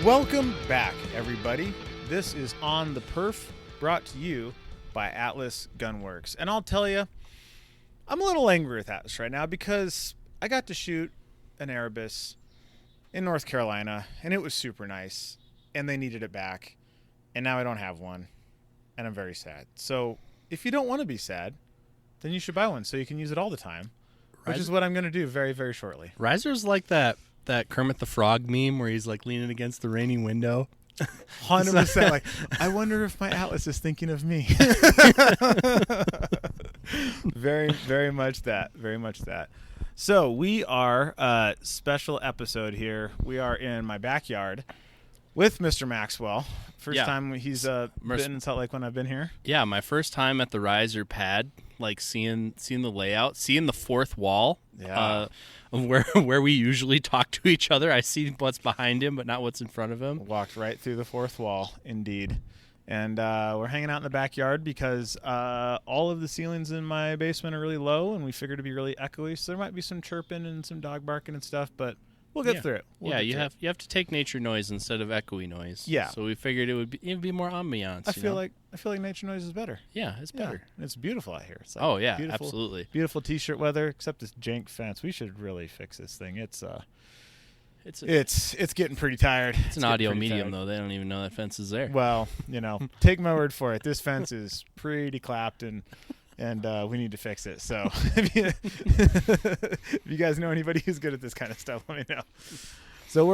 Welcome back, everybody. This is On the Perf, brought to you by Atlas Gunworks. And I'll tell you, I'm a little angry with Atlas right now because I got to shoot an Erebus in North Carolina, and it was super nice, and they needed it back, and now I don't have one, and I'm very sad. So if you don't want to be sad, then you should buy one so you can use it all the time, which is what I'm going to do very, very shortly. Riser's like that Kermit the Frog meme where he's like leaning against the rainy window. 100%. Like, I wonder if my Atlas is thinking of me. Very, very much that. Very much that. So we are special episode here. We are in my backyard with Mr. Maxwell. First time he's been in Salt Lake when I've been here. Yeah, my first time at the Riser pad, like seeing the layout, seeing the fourth wall. Yeah. Where we usually talk to each other. I see what's behind him, but not what's in front of him. Walked right through the fourth wall, indeed. And we're hanging out in the backyard because all of the ceilings in my basement are really low, and we figured it'd be really echoey. So there might be some chirping and some dog barking and stuff, but we'll get through it. You have to take nature noise instead of echoey noise. Yeah. So we figured it'd be more ambiance. I feel like nature noise is better. Yeah, it's better. And it's beautiful out here. It's like absolutely. Beautiful t-shirt weather, except this jank fence. We should really fix this thing. It's getting pretty tired. It's an audio medium though. They don't even know that fence is there. Well, take my word for it. This fence is pretty clapped and we need to fix it. So if you guys know anybody who's good at this kind of stuff, let me know. So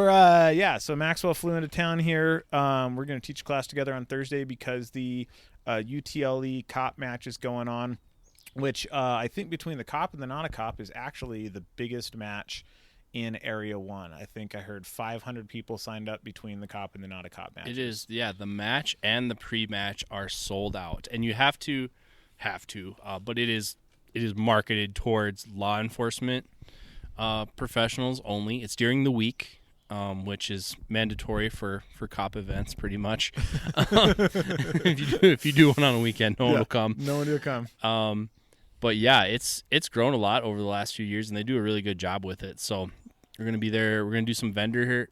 so Maxwell flew into town here. We're going to teach a class together on Thursday because the UTLE COP match is going on, which I think between the COP and the non-COP is actually the biggest match in Area 1. I think I heard 500 people signed up between the COP and the non-COP matches. It is, the match and the pre-match are sold out, and you have to, but it is marketed towards law enforcement professionals only. It's during the week, which is mandatory for COP events, pretty much. If you do one on a weekend, no one will come. No one will come. But yeah, it's grown a lot over the last few years, and they do a really good job with it. So we're gonna be there. We're gonna do some vendor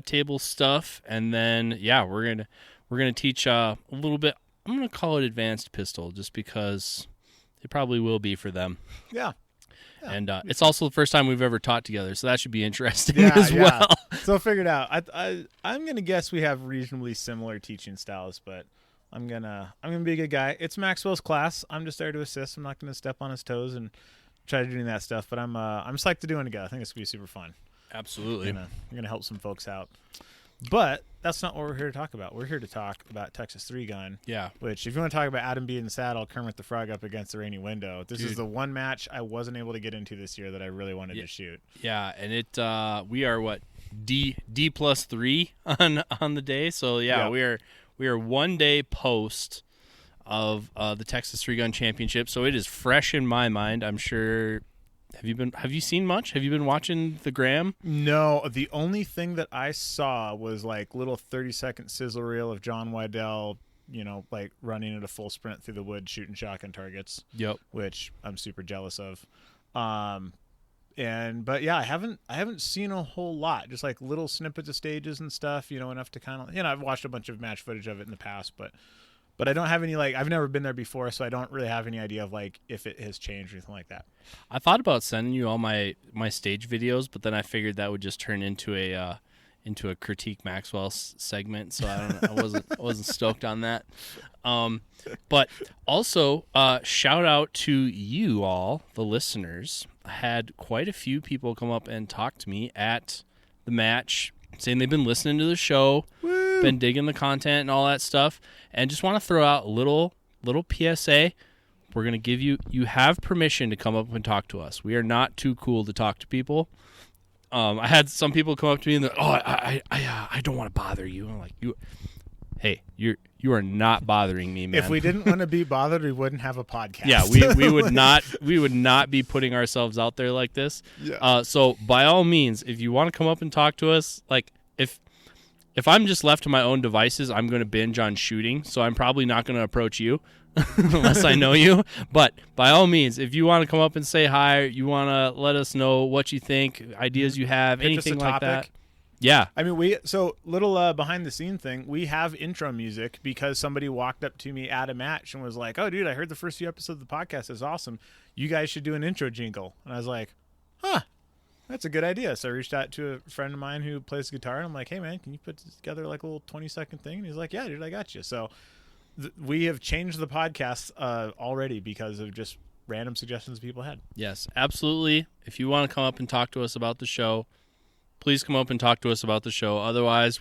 table stuff, and then we're gonna teach a little bit. I'm gonna call it advanced pistol, just because it probably will be for them. Yeah. And it's also the first time we've ever taught together, so that should be interesting as well. So figure it out. I'm gonna guess we have reasonably similar teaching styles, but I'm gonna be a good guy. It's Maxwell's class. I'm just there to assist. I'm not gonna step on his toes and try to do that stuff. But I'm psyched to do it together. I think it's gonna be super fun. Absolutely. I'm gonna help some folks out. But that's not what we're here to talk about. We're here to talk about Texas 3-gun. Yeah. Which, if you want to talk about Adam being in the saddle, Kermit the Frog up against the rainy window, this is the one match I wasn't able to get into this year that I really wanted to shoot. Yeah, and we are D+3 on the day. So we are 1 day post of the Texas 3-gun championship. So it is fresh in my mind. I'm sure. Have you seen much? Have you been watching the Gram? No, the only thing that I saw was like little 30-second sizzle reel of John Wydell, like running at a full sprint through the woods shooting shotgun targets. Yep. Which I'm super jealous of. I haven't seen a whole lot. Just like little snippets of stages and stuff, enough to kind of, I've watched a bunch of match footage of it in the past, but I don't have any, I've never been there before, so I don't really have any idea of, if it has changed or anything like that. I thought about sending you all my stage videos, but then I figured that would just turn into a critique Maxwell segment, so I wasn't stoked on that. But also, shout out to you all, the listeners. I had quite a few people come up and talk to me at the match, saying they've been listening to the show. Woo! Been digging the content and all that stuff, and just want to throw out a little PSA. We're going to give you have permission to come up and talk to us. We are not too cool to talk to people. I had some people come up to me and they're, I don't want to bother you. I'm like, you are not bothering me, man. If we didn't want to be bothered, we wouldn't have a podcast. Yeah, we would not be putting ourselves out there like this. Yeah. So by all means, if you want to come up and talk to us, if I'm just left to my own devices, I'm going to binge on shooting, so I'm probably not going to approach you unless I know you. But by all means, if you want to come up and say hi, you want to let us know what you think, ideas you have, anything like that. Yeah. I mean, little behind the scene thing. We have intro music because somebody walked up to me at a match and was like, "Oh, dude, I heard the first few episodes of the podcast. It's awesome. You guys should do an intro jingle." And I was like, "Huh, that's a good idea." So I reached out to a friend of mine who plays guitar, and I'm like, "Hey, man, can you put together like a little 20-second thing?" And he's like, "Yeah, dude, I got you." So we have changed the podcast already because of just random suggestions people had. Yes, absolutely. If you want to come up and talk to us about the show, please come up and talk to us about the show. Otherwise,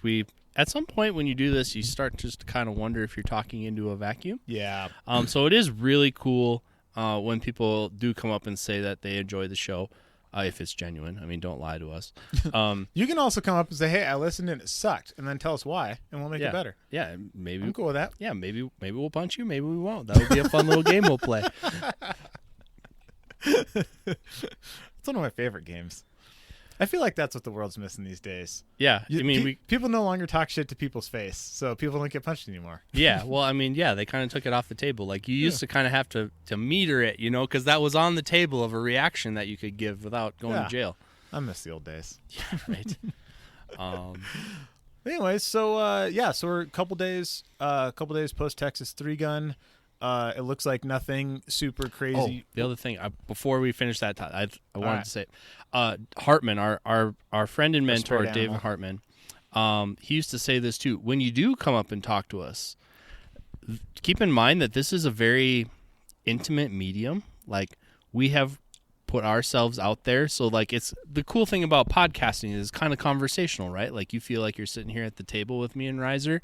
at some point when you do this, you start just to kind of wonder if you're talking into a vacuum. Yeah. So it is really cool when people do come up and say that they enjoy the show, if it's genuine. I mean, don't lie to us. You can also come up and say, "Hey, I listened and it sucked," and then tell us why, and we'll make it better. Yeah, maybe. I'm cool with that. Yeah, maybe we'll punch you. Maybe we won't. That would be a fun little game we'll play. It's one of my favorite games. I feel like that's what the world's missing these days. Yeah, I mean, people no longer talk shit to people's face, so people don't get punched anymore. Yeah, well, I mean, they kind of took it off the table. Like, you used to kind of have to meter it, because that was on the table of a reaction that you could give without going to jail. I miss the old days. Yeah, right. Anyways, so we're a couple days post Texas 3 gun. It looks like nothing super crazy. Oh, the other thing, before we finish that, I wanted to say, Hartman, our friend and mentor, David Hartman, he used to say this too. When you do come up and talk to us, keep in mind that this is a very intimate medium. Like, we have put ourselves out there. So, like, it's the cool thing about podcasting is kind of conversational, right? Like, you feel like you're sitting here at the table with me and Riser.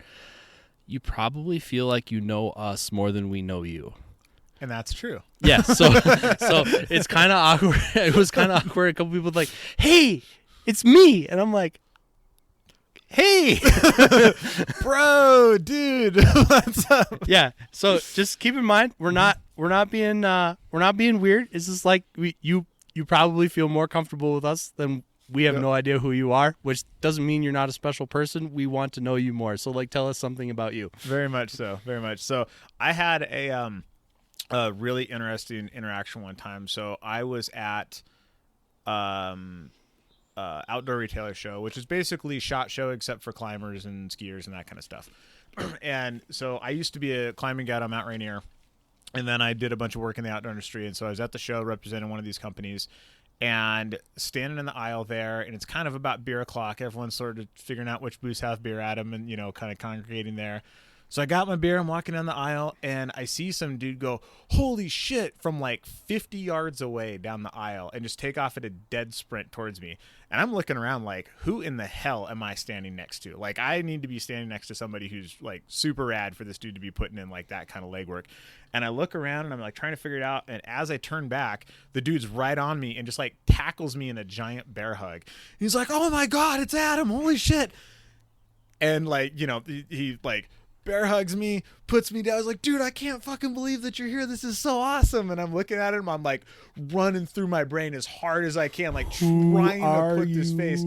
You probably feel like you know us more than we know you. And that's true. Yeah, so it's kind of awkward. It was kind of awkward. A couple people were like, "Hey, it's me," and I'm like, "Hey, bro, dude, what's up?" Yeah. So just keep in mind, we're not being weird. It's just like you probably feel more comfortable with us than we have. No idea who you are, which doesn't mean you're not a special person. We want to know you more. So, like, tell us something about you. Very much so. Very much so. I had a really interesting interaction one time. So I was at outdoor retailer show, which is basically SHOT Show except for climbers and skiers and that kind of stuff. And so I used to be a climbing guide on Mount Rainier, and then I did a bunch of work in the outdoor industry. And so I was at the show representing one of these companies and standing in the aisle there, and it's kind of about beer o'clock. Everyone's sort of figuring out which booths have beer at them and, kind of congregating there. So I got my beer, I'm walking down the aisle, and I see some dude go, "Holy shit," from like 50 yards away down the aisle and just take off at a dead sprint towards me. And I'm looking around like, who in the hell am I standing next to? Like, I need to be standing next to somebody who's like super rad for this dude to be putting in like that kind of legwork. And I look around and I'm like trying to figure it out. And as I turn back, the dude's right on me and just like tackles me in a giant bear hug. He's like, "Oh my God, it's Adam. Holy shit." And like, he like bear hugs me, puts me down. I was like, "Dude, I can't fucking believe that you're here. This is so awesome." And I'm looking at him. I'm like running through my brain as hard as I can, like trying to put this face.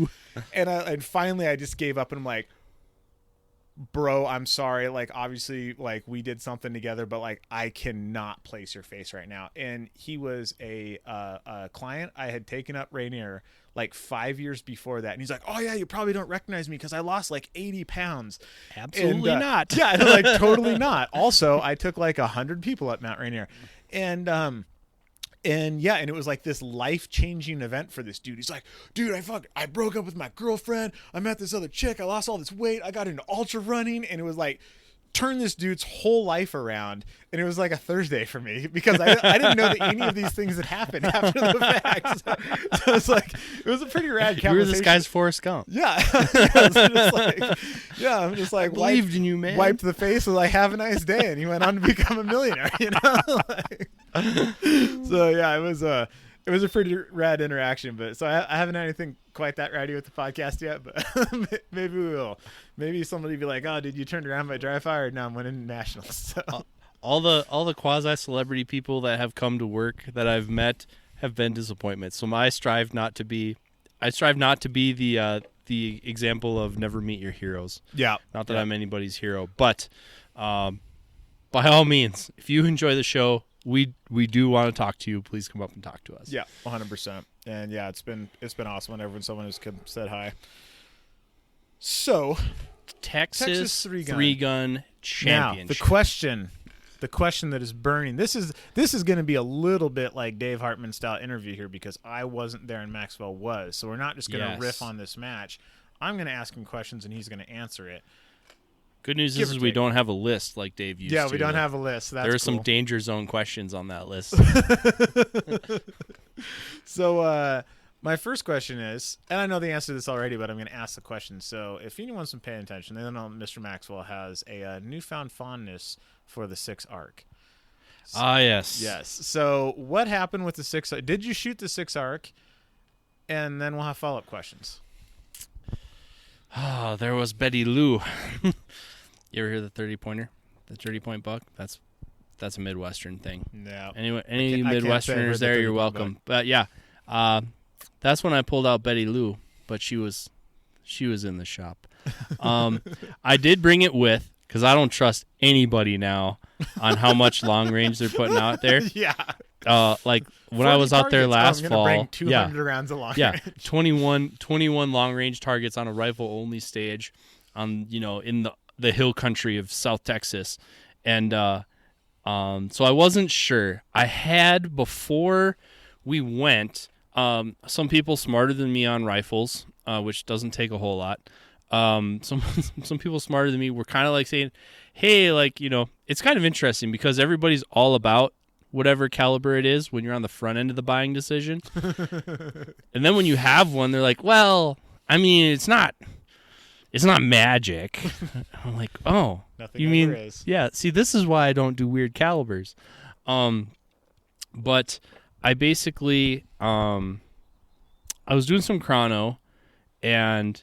And finally I just gave up and I'm like, "Bro, I'm sorry. Like, obviously, like, we did something together, but like, I cannot place your face right now." And he was a client I had taken up Rainier like 5 years before that. And he's like, "Oh yeah, you probably don't recognize me because I lost like 80 pounds. Absolutely not. Yeah, like totally not. Also, I took like 100 people at Mount Rainier. And it was like this life-changing event for this dude. He's like, "Dude, I broke up with my girlfriend. I met this other chick. I lost all this weight. I got into ultra running." And it was like, turned this dude's whole life around. And it was like a Thursday for me because I didn't know that any of these things had happened after the fact. So it's like, it was a pretty rad conversation. You were this guy's Forrest Gump. Yeah. I'm just like, believed in you, man. Wiped the face with like, "Have a nice day." And he went on to become a millionaire, So yeah, it was a pretty rad interaction. But so I haven't had anything quite that rowdy with the podcast yet, but maybe we will. Maybe somebody be like, "Oh, did you turn around by dry fire?" Now I'm winning nationals. So. All the quasi celebrity people that have come to work that I've met have been disappointments. So I strive not to be the example of never meet your heroes. Yeah. Not that I'm anybody's hero, but by all means, if you enjoy the show, we do want to talk to you. Please come up and talk to us. Yeah, 100%. And yeah, it's been awesome whenever someone has said hi. So, Texas three-gun. three-gun championship. Now, the question that is burning. This is going to be a little bit like Dave Hartman style interview here because I wasn't there and Maxwell was. So we're not just going to riff on this match. I'm going to ask him questions and he's going to answer it. Good news is we don't have a list like Dave used to. Yeah, we don't have a list. So that's there are cool. some danger zone questions on that list. So my first question is, and I know the answer to this already, but I'm going to ask the question. So if anyone's been paying attention, they know Mr. Maxwell has a newfound fondness for the 6 arc. Yes. Yes. So what happened with the 6? Did you shoot the 6 arc? And then we'll have follow-up questions. Oh, there was Betty Lou. You ever hear the 30-pointer? The 30-point buck? That's a Midwestern thing. No. Anyway, any Midwesterners there, you're welcome. Buck. But yeah, that's when I pulled out Betty Lou, but she was in the shop. I did bring it with because I don't trust anybody now on how much long range they're putting out there. Yeah. Like when I was out there last fall, bring 200 rounds of long range. 21 long range targets on a rifle only stage, on in the hill country of South Texas, and so I wasn't sure. I had before we went some people smarter than me on rifles, which doesn't take a whole lot. Some people smarter than me were kind of like saying, "Hey, like it's kind of interesting because everybody's all about whatever caliber it is when you're on the front end of the buying decision. And then when you have one, they're like, well, I mean, it's not magic." I'm like, oh, nothing you mean, is. Yeah, see, this is why I don't do weird calibers. But I basically, I was doing some chrono, and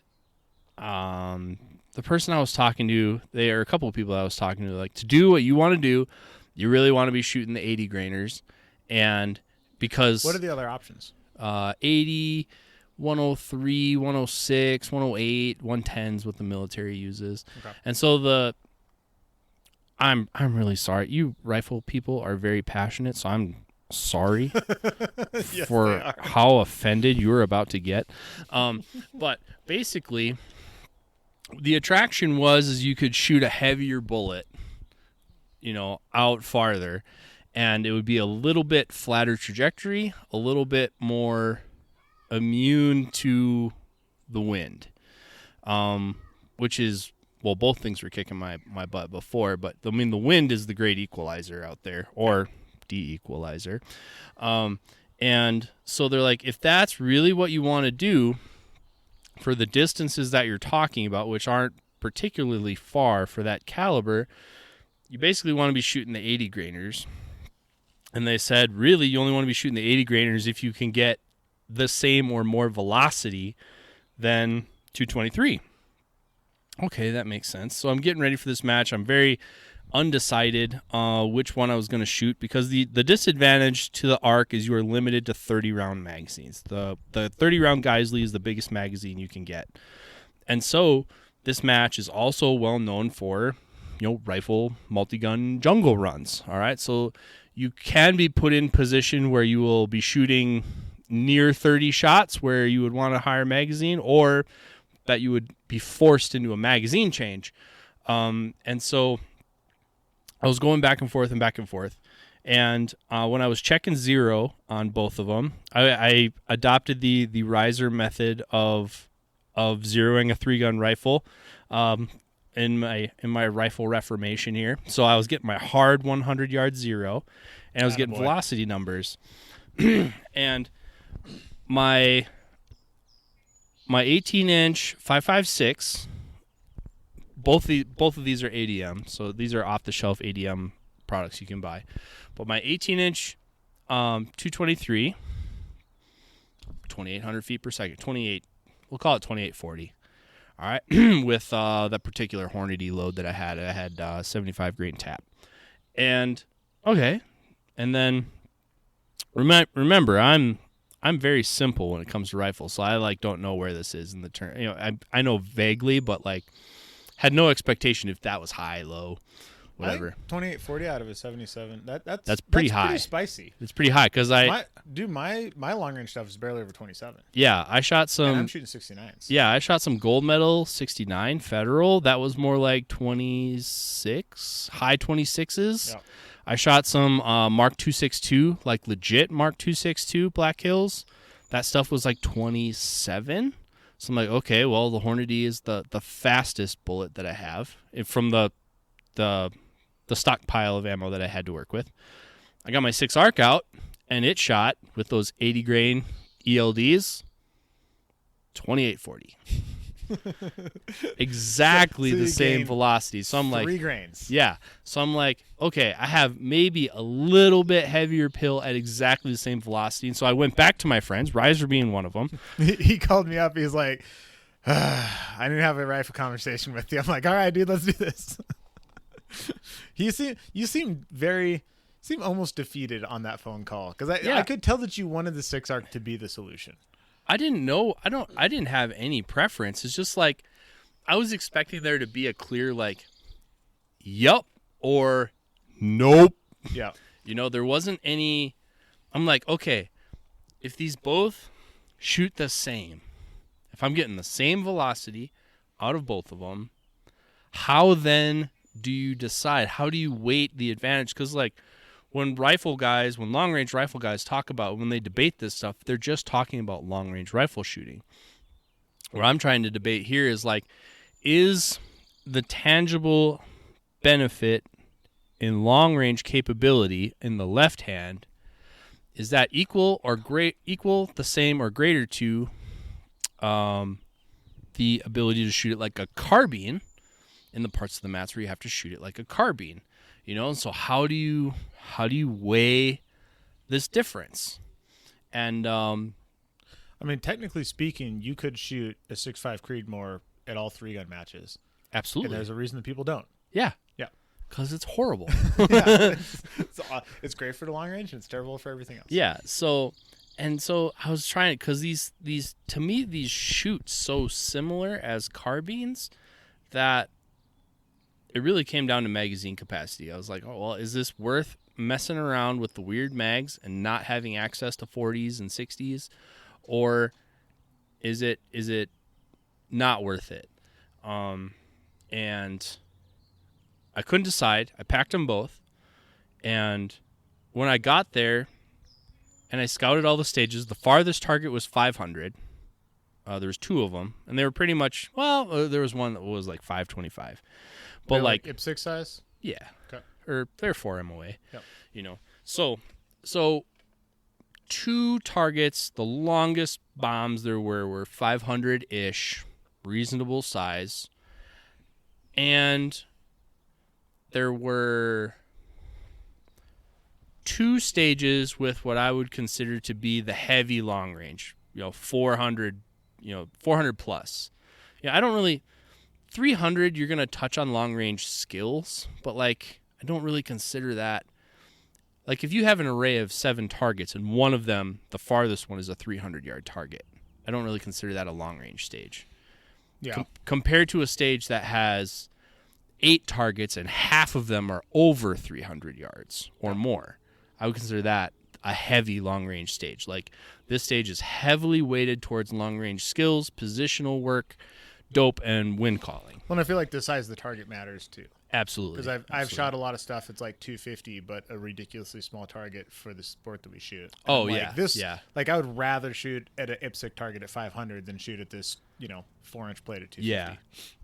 the person I was talking to, there are a couple of people I was talking to, like, to do what you want to do, you really want to be shooting the 80 grainers, and because what are the other options? 80, 103, 106, 108, 110 is what the military uses. Okay. And so I'm really sorry. You rifle people are very passionate, so I'm sorry yes, for how offended you were about to get. But basically, the attraction is you could shoot a heavier bullet, out farther, and it would be a little bit flatter trajectory, a little bit more immune to the wind, which is, well, both things were kicking my butt before, but I mean, the wind is the great equalizer out there, or de-equalizer. And so they're like, if that's really what you want to do for the distances that you're talking about, which aren't particularly far for that caliber, you basically want to be shooting the 80 grainers. And they said, really, you only want to be shooting the 80 grainers if you can get the same or more velocity than 223. Okay, that makes sense. So I'm getting ready for this match. I'm very undecided which one I was going to shoot because the disadvantage to the ARC is you are limited to 30-round magazines. The 30-round Geisley is the biggest magazine you can get. And so this match is also well known for rifle multi-gun jungle runs. All right, so you can be put in position where you will be shooting near 30 shots where you would want a higher magazine, or that you would be forced into a magazine change. And so I was going back and forth. And when I was checking zero on both of them, I adopted the riser method of zeroing a 3-gun rifle. In my rifle reformation here. So I was getting my hard 100-yard zero, and I was getting velocity numbers. And my 18-inch 5.56, both of these are ADM, so these are off-the-shelf ADM products you can buy. But my 18-inch 223, 2,800 feet per second, 28, we'll call it 2840. All right, with that particular Hornady load that I had 75 grain tap, and okay, and then remember I'm very simple when it comes to rifles, so I don't know where this is in the turn. I know vaguely, but had no expectation if that was high, low, whatever. I think 2840 out of a 77. That's pretty high. Pretty spicy. It's pretty high because my long range stuff is barely over 27. Yeah, I shot some. And I'm shooting 69s. Yeah, I shot some gold medal 69 federal. That was more like 26, high 26s. Yeah. I shot some Mark 262, like legit Mark 262 Black Hills. That stuff was like 27. So I'm like, okay, well, the Hornady is the fastest bullet that I have from the stockpile of ammo that I had to work with. I got my 6 arc out, and it shot with those 80 grain ELDs, 2840. Exactly so the same velocity. So I'm like 3 grains. Yeah. So I'm like, okay, I have maybe a little bit heavier pill at exactly the same velocity. And so I went back to my friends, Riser being one of them. He called me up. He's like, I didn't have a rifle conversation with you. I'm like, all right, dude, let's do this. You seem almost defeated on that phone call because I could tell that you wanted the 6 arc to be the solution. I didn't know. I didn't have any preference. It's just like I was expecting there to be a clear like, yup or nope. Yeah. There wasn't any. I'm like, okay, if these both shoot the same, if I'm getting the same velocity out of both of them, how then do you decide? How do you weight the advantage? Because like when long-range rifle guys talk about, when they debate this stuff, they're just talking about long-range rifle shooting. What I'm trying to debate here is like, is the tangible benefit in long-range capability in the left hand, is that equal, the same, or greater to the ability to shoot it like a carbine in the parts of the mats where you have to shoot it like a carbine? And so how do you weigh this difference? And I mean, technically speaking, you could shoot a 6.5 Creedmoor at all 3-gun matches. Absolutely. And there's a reason that people don't. Yeah. Yeah. Because it's horrible. Yeah. It's great for the long range and it's terrible for everything else. Yeah. So I was trying, because these to me, these shoot so similar as carbines that it really came down to magazine capacity. I was like, oh, well, is this worth messing around with the weird mags and not having access to 40s and 60s? Or is it not worth it? And I couldn't decide. I packed them both. And when I got there and I scouted all the stages, the farthest target was 500. There was 2 of them. And they were pretty much, there was one that was like 525. But they're like IP6 size? Yeah. Okay. Or they're 4 MOA. Yep. So 2 targets, the longest bombs there were 500-ish, reasonable size. And there were 2 stages with what I would consider to be the heavy long range, 400 plus. I don't really 300, you're going to touch on long-range skills, but, like, I don't really consider that. Like, if you have an array of 7 targets and one of them, the farthest one, is a 300-yard target, I don't really consider that a long-range stage. Yeah. Compared to a stage that has 8 targets and half of them are over 300 yards or more, I would consider that a heavy long-range stage. Like, this stage is heavily weighted towards long-range skills, positional work, dope, and wind calling. Well, and I feel like the size of the target matters too. Absolutely. Because I've shot a lot of stuff. It's like 250, but a ridiculously small target for the sport that we shoot. And Like I would rather shoot at an IPSC target at 500 than shoot at this, 4-inch plate at 250. Yeah.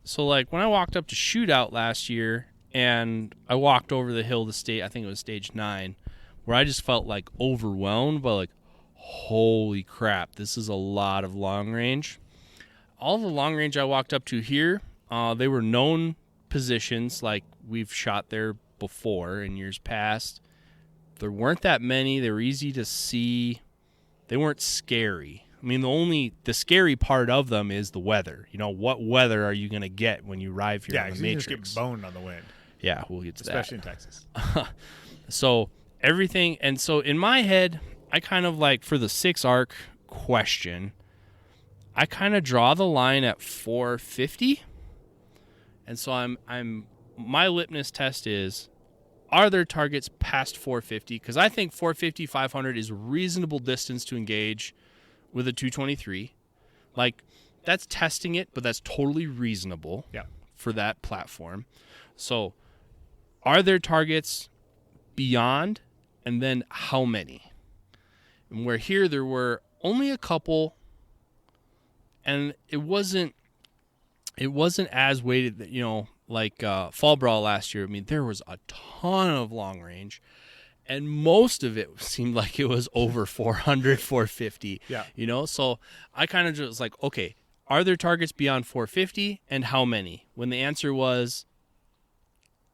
So like when I walked up to shootout last year and I walked over the hill to stage, I think it was stage 9, where I just felt like overwhelmed by like, holy crap, this is a lot of long range. All the long range I walked up to here, they were known positions, like we've shot there before in years past. There weren't that many. They were easy to see. They weren't scary. I mean, the scary part of them is the weather. What weather are you going to get when you arrive here on the Matrix? You just get boned on the wind. Yeah, we'll get to Especially in Texas. So everything, and so in my head, I kind of like, for the 6 arc question, I kind of draw the line at 450. And so I'm my litmus test is, are there targets past 450? Because I think 450, 500 is reasonable distance to engage with a 223. Like, that's testing it, but that's totally reasonable for that platform. So, are there targets beyond, and then how many? And where here there were only a couple, and it wasn't as weighted that, like Fall Brawl last year. I mean, there was a ton of long range, and most of it seemed like it was over 400, 450. Yeah. So I kind of just was like, okay, are there targets beyond 450, and how many? When the answer was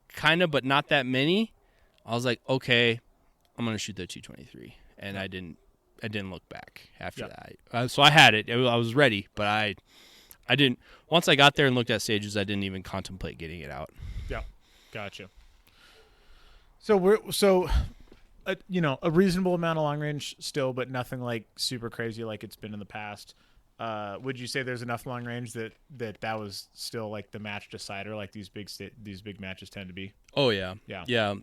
kind of, but not that many, I was like, okay, I'm gonna shoot the 223, and I didn't look back after that. So I had it. I was ready, but I didn't. Once I got there and looked at stages, I didn't even contemplate getting it out. Yeah, gotcha. So a reasonable amount of long range still, but nothing like super crazy like it's been in the past. Would you say there's enough long range that was still like the match decider, like these big matches tend to be? Oh yeah, yeah.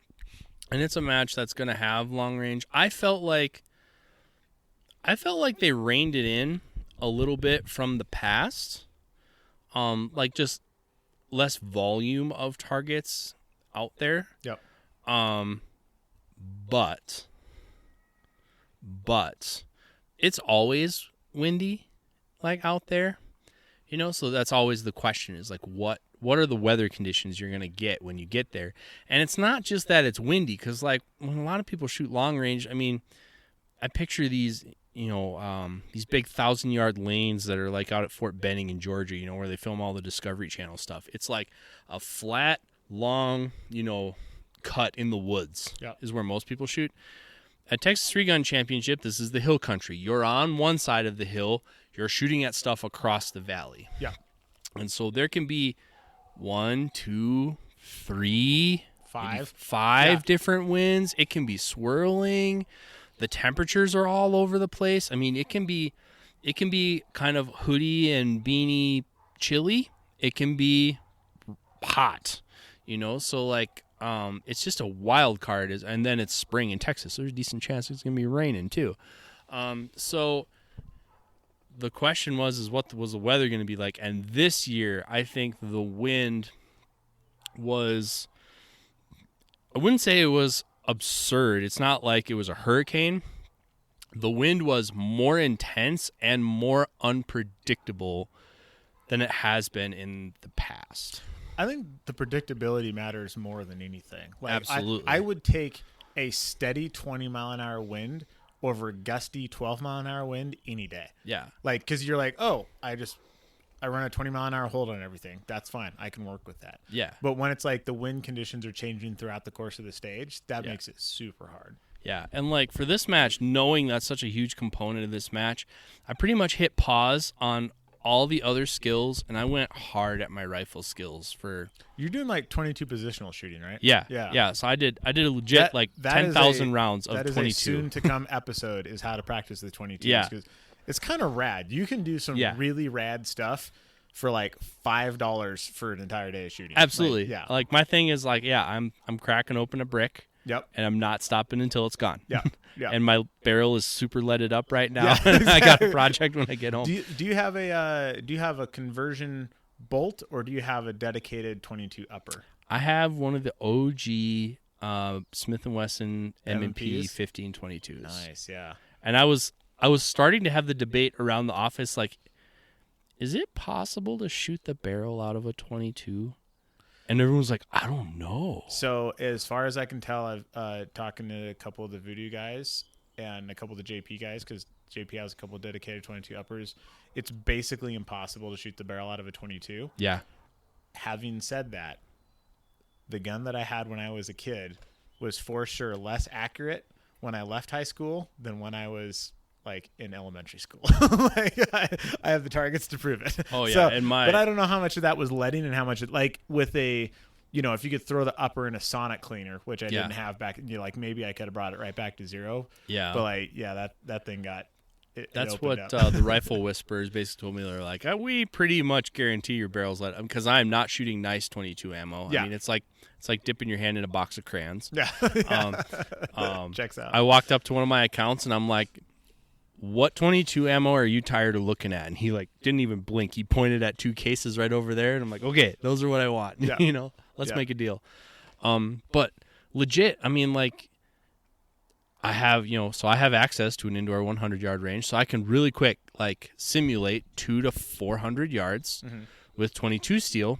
And it's a match that's gonna have long range. I felt like they reined it in a little bit from the past, like just less volume of targets out there. Yep. But it's always windy, like out there, so that's always the question is like, what are the weather conditions you're going to get when you get there? And it's not just that it's windy, because like when a lot of people shoot long range, I mean, I picture these, these big 1,000-yard lanes that are like out at Fort Benning in Georgia, where they film all the Discovery Channel stuff. It's like a flat, long, cut in the woods is where most people shoot. At Texas Three Gun Championship, this is the hill country. You're on one side of the hill. You're shooting at stuff across the valley. Yeah. And so there can be 1, 2, 3, 5 different winds. It can be swirling. The temperatures are all over the place. I mean, it can be kind of hoodie and beanie chilly. It can be hot, so like it's just a wild card. And then it's spring in Texas, so there's a decent chance it's going to be raining too. So the question was what was the weather going to be like? And this year, I think the wind was, I wouldn't say it was absurd. It's not like it was a hurricane. The wind was more intense and more unpredictable than it has been in the past. I think the predictability matters more than anything. Like, absolutely. I would take a steady 20-mile-an-hour wind over a gusty 12-mile-an-hour wind any day. Yeah. Like, because you're like, oh, I run a 20-mile-an-hour hold on everything. That's fine. I can work with that. Yeah. But when it's like the wind conditions are changing throughout the course of the stage, that makes it super hard. Yeah. And like for this match, knowing that's such a huge component of this match, I pretty much hit pause on all the other skills, and I went hard at my rifle skills for. You're doing like 22 positional shooting, right? Yeah. So I did a legit 10,000 rounds of 22. That is a soon to come episode is how to practice the 22s. Yeah. Because it's kind of rad. You can do some really rad stuff for like $5 for an entire day of shooting. Absolutely. Like, Like my thing is like, I'm cracking open a brick. Yep. And I'm not stopping until it's gone. Yeah. And my barrel is super leaded up right now. Yeah, exactly. I got a project when I get home. Do you have a conversion bolt, or do you have a dedicated 22 upper? I have one of the OG Smith & Wesson M&P 1522s. Nice, yeah. And I was starting to have the debate around the office, like, is it possible to shoot the barrel out of a 22? And everyone's like, I don't know. So as far as I can tell, I've talking to a couple of the Voodoo guys and a couple of the JP guys, because JP has a couple of dedicated 22 uppers. It's basically impossible to shoot the barrel out of a 22. Yeah. Having said that, the gun that I had when I was a kid was for sure less accurate when I left high school than when I was like in elementary school. Like, I have the targets to prove it. Oh yeah. So, but I don't know how much of that was leading and how much like with a, if you could throw the upper in a sonic cleaner, which I didn't have back, like maybe I could have brought it right back to zero. Yeah. But like, that thing got That's opened what up. the rifle whisperers basically told me. They're like, we pretty much guarantee your barrels let, because I'm not shooting nice 22 ammo. Yeah. I mean, it's like dipping your hand in a box of crayons. Yeah. Checks out. I walked up to one of my accounts and I'm like, what 22 ammo are you tired of looking at? And he like didn't even blink. He pointed at 2 cases right over there, and I'm like, okay, those are what I want. Yeah. Let's make a deal. But legit, I mean, like, I have, so I have access to an indoor 100-yard range, so I can really quick, like, simulate 200 to 400 yards with 22 steel,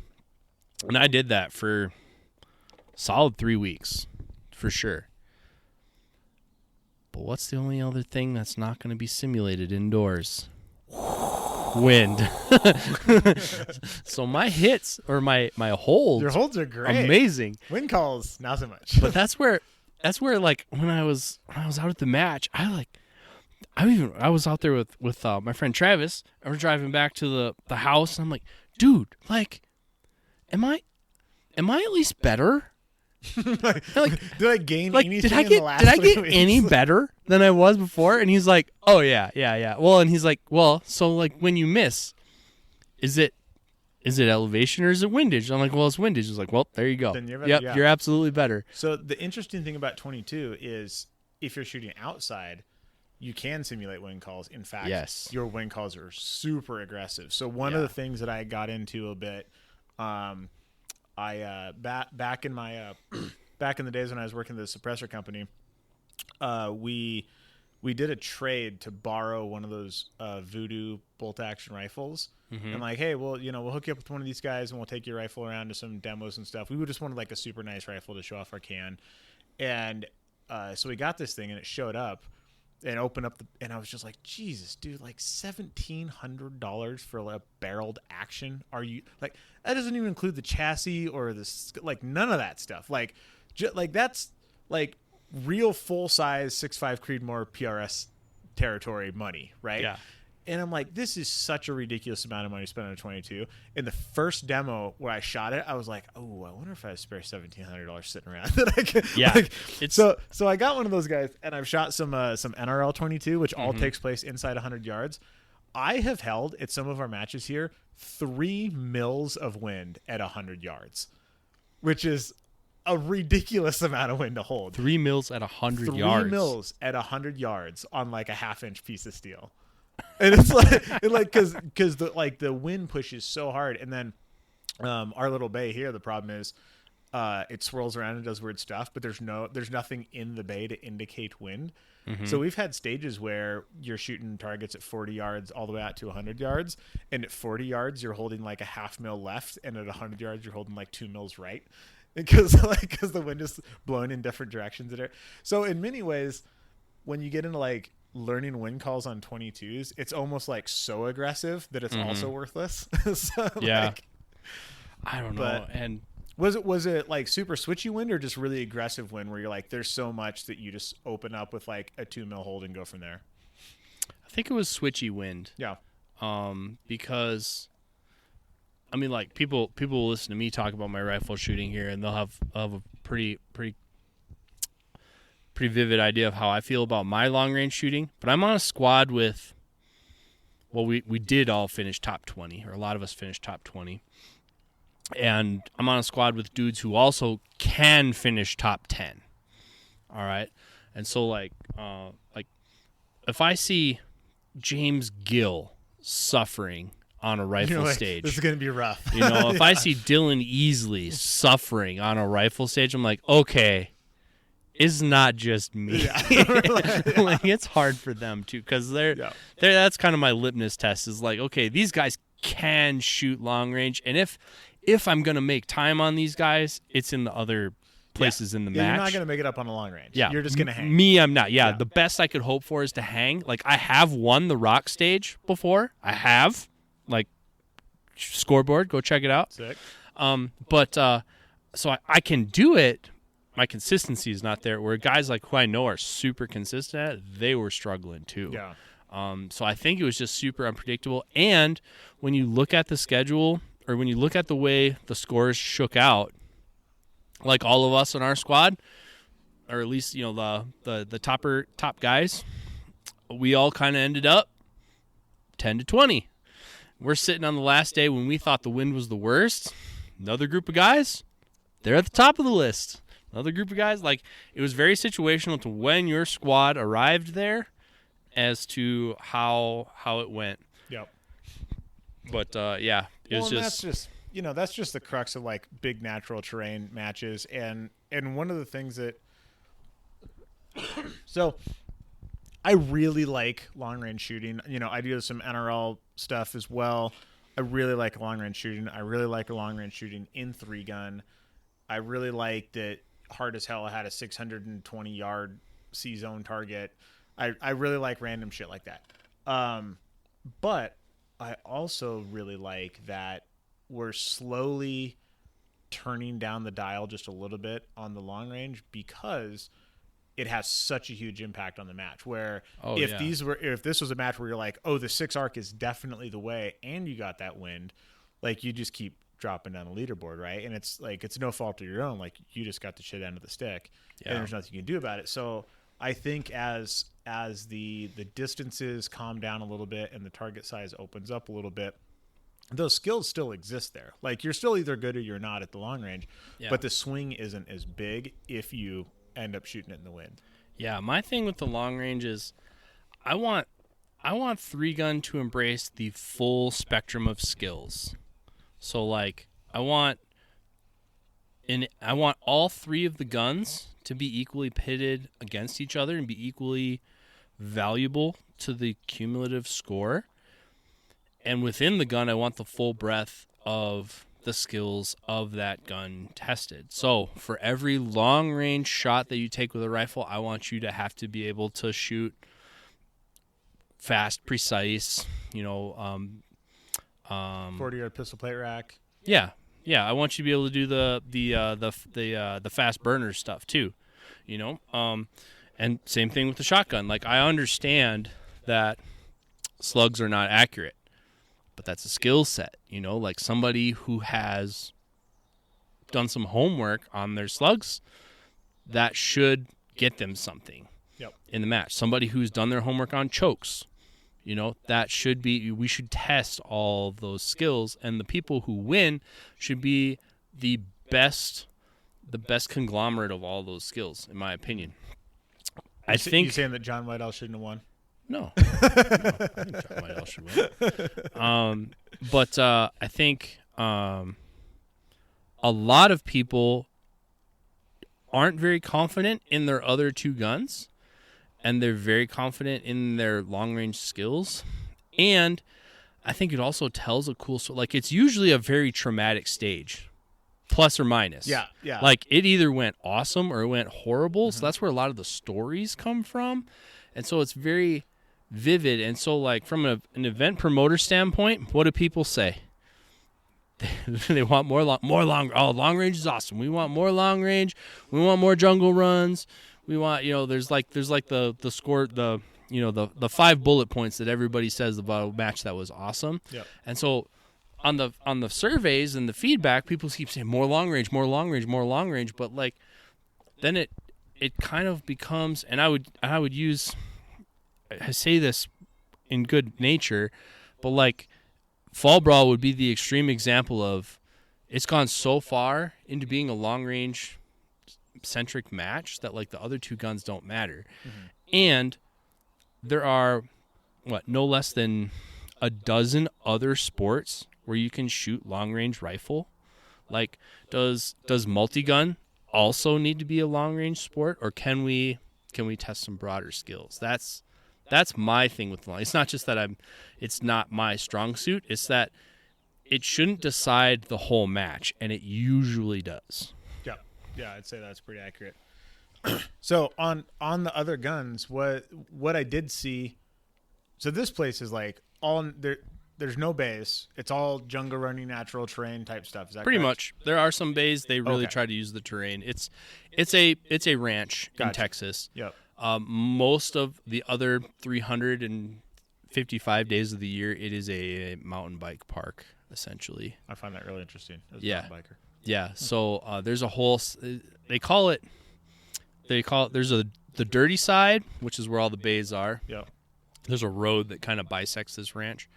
and I did that for solid 3 weeks, for sure. But what's the only other thing that's not going to be simulated indoors? Wind. So my hits, or my holds, your holds are great, amazing. Wind calls, not so much. But that's where like when I was out at the match, I was out there with my friend Travis, and we're driving back to the house, and I'm like, dude, like, am I at least better? like, did I gain anything did I in the last did I 3 get weeks? any better than I was before? And he's like, oh yeah. Well, and he's like, well, so like when you miss, is it elevation or is it windage? I'm like, well, it's windage. He's like, well, there you go. Then you're better, yep, yeah. you're absolutely better. So the interesting thing about 22 is if you're shooting outside, you can simulate wind calls. In fact, Yes. your wind calls are super aggressive. So one of the things that I got into a bit, back in my back in the days when I was working at the suppressor company, we did a trade to borrow one of those Voodoo bolt action rifles. And like, hey, well, we'll hook you up with one of these guys and we'll take your rifle around to some demos and stuff. We would just wanted like a super nice rifle to show off our can. And so we got this thing and it showed up and opened up and I was just like, Jesus, dude, like $1,700 for a barreled action. Are you like, that doesn't even include the chassis or like none of that stuff. Like, like that's like real full size 6.5 Creedmoor PRS territory money, right? Yeah. And I'm like, this is such a ridiculous amount of money spent on a 22. In the first demo where I shot it, I was like, oh, I wonder if I have spare $1,700 sitting around that I could. Yeah. Like, so I got one of those guys, and I've shot some NRL 22, which all takes place inside 100 yards. I have held at some of our matches here 3 mils of wind at 100 yards, which is a ridiculous amount of wind to hold. 3 mils at 100 yards. 3 mils at 100 yards on like a 1/2-inch piece of steel. And it's like because the wind pushes so hard, and then our little bay here, the problem is it swirls around and does weird stuff, but there's nothing in the bay to indicate wind. So we've had stages where you're shooting targets at 40 yards all the way out to 100 yards, and at 40 yards you're holding like a 1/2 mil left, and at 100 yards you're holding like 2 mils right, because the wind is blowing in different directions there. So in many ways, when you get into like learning wind calls on 22s, it's almost like so aggressive that it's also worthless. So, Yeah. like, I don't know. And was it like super switchy wind or just really aggressive wind where you're like, there's so much that you just open up with like a 2 mil hold and go from there? I think it was switchy wind. Yeah. Because I mean, like people will listen to me talk about my rifle shooting here, and they'll have a pretty vivid idea of how I feel about my long range shooting. But I'm on a squad with, well, we did all finish top 20, or a lot of us finished top 20. And I'm on a squad with dudes who also can finish top 10. All right. And so like if I see James Gill suffering on a rifle stage, this is going to be rough. If I see Dylan Easley suffering on a rifle stage, I'm like, okay, it's not just me. Yeah. Like, it's hard for them too, because that's kind of my litmus test. Is like, okay, these guys can shoot long range, and if I'm gonna make time on these guys, it's in the other places in the match. You're not gonna make it up on a long range. Yeah, you're just gonna hang. Me, I'm not. Yeah, the best I could hope for is to hang. Like, I have won the rock stage before. I have, like, scoreboard. Go check it out. Sick. So I can do it. My consistency is not there. Where guys like who I know are super consistent at, they were struggling too. Yeah. So I think it was just super unpredictable. And when you look at the schedule, or when you look at the way the scores shook out, like all of us in our squad, or at least the top guys, we all kind of ended up 10 to 20. We're sitting on the last day when we thought the wind was the worst. Another group of guys, they're at the top of the list. Another group of guys, like, it was very situational to when your squad arrived there as to how it went. Yep. But yeah, it was that's just the crux of like big natural terrain matches, and one of the things that so I really like long range shooting. I do some NRL stuff as well. I really like long range shooting. I really like a long range shooting in 3-gun. I really like that hard as hell I had a 620 yard C zone target. I really like random shit like that. But I also really like that we're slowly turning down the dial just a little bit on the long range because it has such a huge impact on the match. Where if this was a match where you're like, oh, the 6 arc is definitely the way, and you got that wind, like you just keep dropping down the leaderboard, right? And it's like it's no fault of your own. Like you just got the shit end of the stick, and there's nothing you can do about it. So I think as the distances calm down a little bit and the target size opens up a little bit, those skills still exist there. Like you're still either good or you're not at the long range, but the swing isn't as big if you end up shooting it in the wind. Yeah, my thing with the long range is I want 3-gun to embrace the full spectrum of skills. So like I want all 3 of the guns to be equally pitted against each other and be equally valuable to the cumulative score. And within the gun, I want the full breadth of the skills of that gun tested. So for every long range shot that you take with a rifle, I want you to have to be able to shoot fast, precise, 40-yard pistol plate rack. Yeah. I want you to be able to do the fast burner stuff too, and same thing with the shotgun. Like I understand that slugs are not accurate, but that's a skill set, like somebody who has done some homework on their slugs, that should get them something in the match. Somebody who's done their homework on chokes, that should be, we should test all of those skills, and the people who win should be the best conglomerate of all those skills, in my opinion. I think you saying that John Whitehall shouldn't have won? No. I think John Whitehall should win. But I think a lot of people aren't very confident in their other 2 guns, and they're very confident in their long-range skills. And I think it also tells a cool story. Like, it's usually a very traumatic stage, plus or minus. Yeah. Like, it either went awesome or it went horrible, so that's where a lot of the stories come from. And so it's very vivid. And so, like, from an event promoter standpoint, what do people say? They want more long. Long range is awesome. We want more long range. We want more jungle runs. We want, there's like the score, the 5 bullet points that everybody says about a match that was awesome. Yep. And so on the surveys and the feedback, people keep saying more long range, more long range, more long range. But like, then it kind of becomes, and I say this in good nature, but like Fall Brawl would be the extreme example of it's gone so far into being a long range centric match that like the other 2 guns don't matter. And there are no less than a dozen other sports where you can shoot long range rifle. Like does multi-gun also need to be a long range sport, or can we test some broader skills? That's my thing with the long. It's not just that it's not my strong suit, it's that it shouldn't decide the whole match, and it usually does. Yeah, I'd say that's pretty accurate. So on the other guns, what I did see, so this place is like all there. There's no base. It's all jungle running, natural terrain type stuff. Is that pretty correct? much? There are some bays. They really try to use the terrain. It's a ranch in Texas. Yep. Most of the other 355 days of the year, it is a mountain bike park essentially. I find that really interesting. As a mountain biker. Yeah. So there's a whole. They call it. There's the dirty side, which is where all the bays are. Yep. There's a road that kind of bisects this ranch.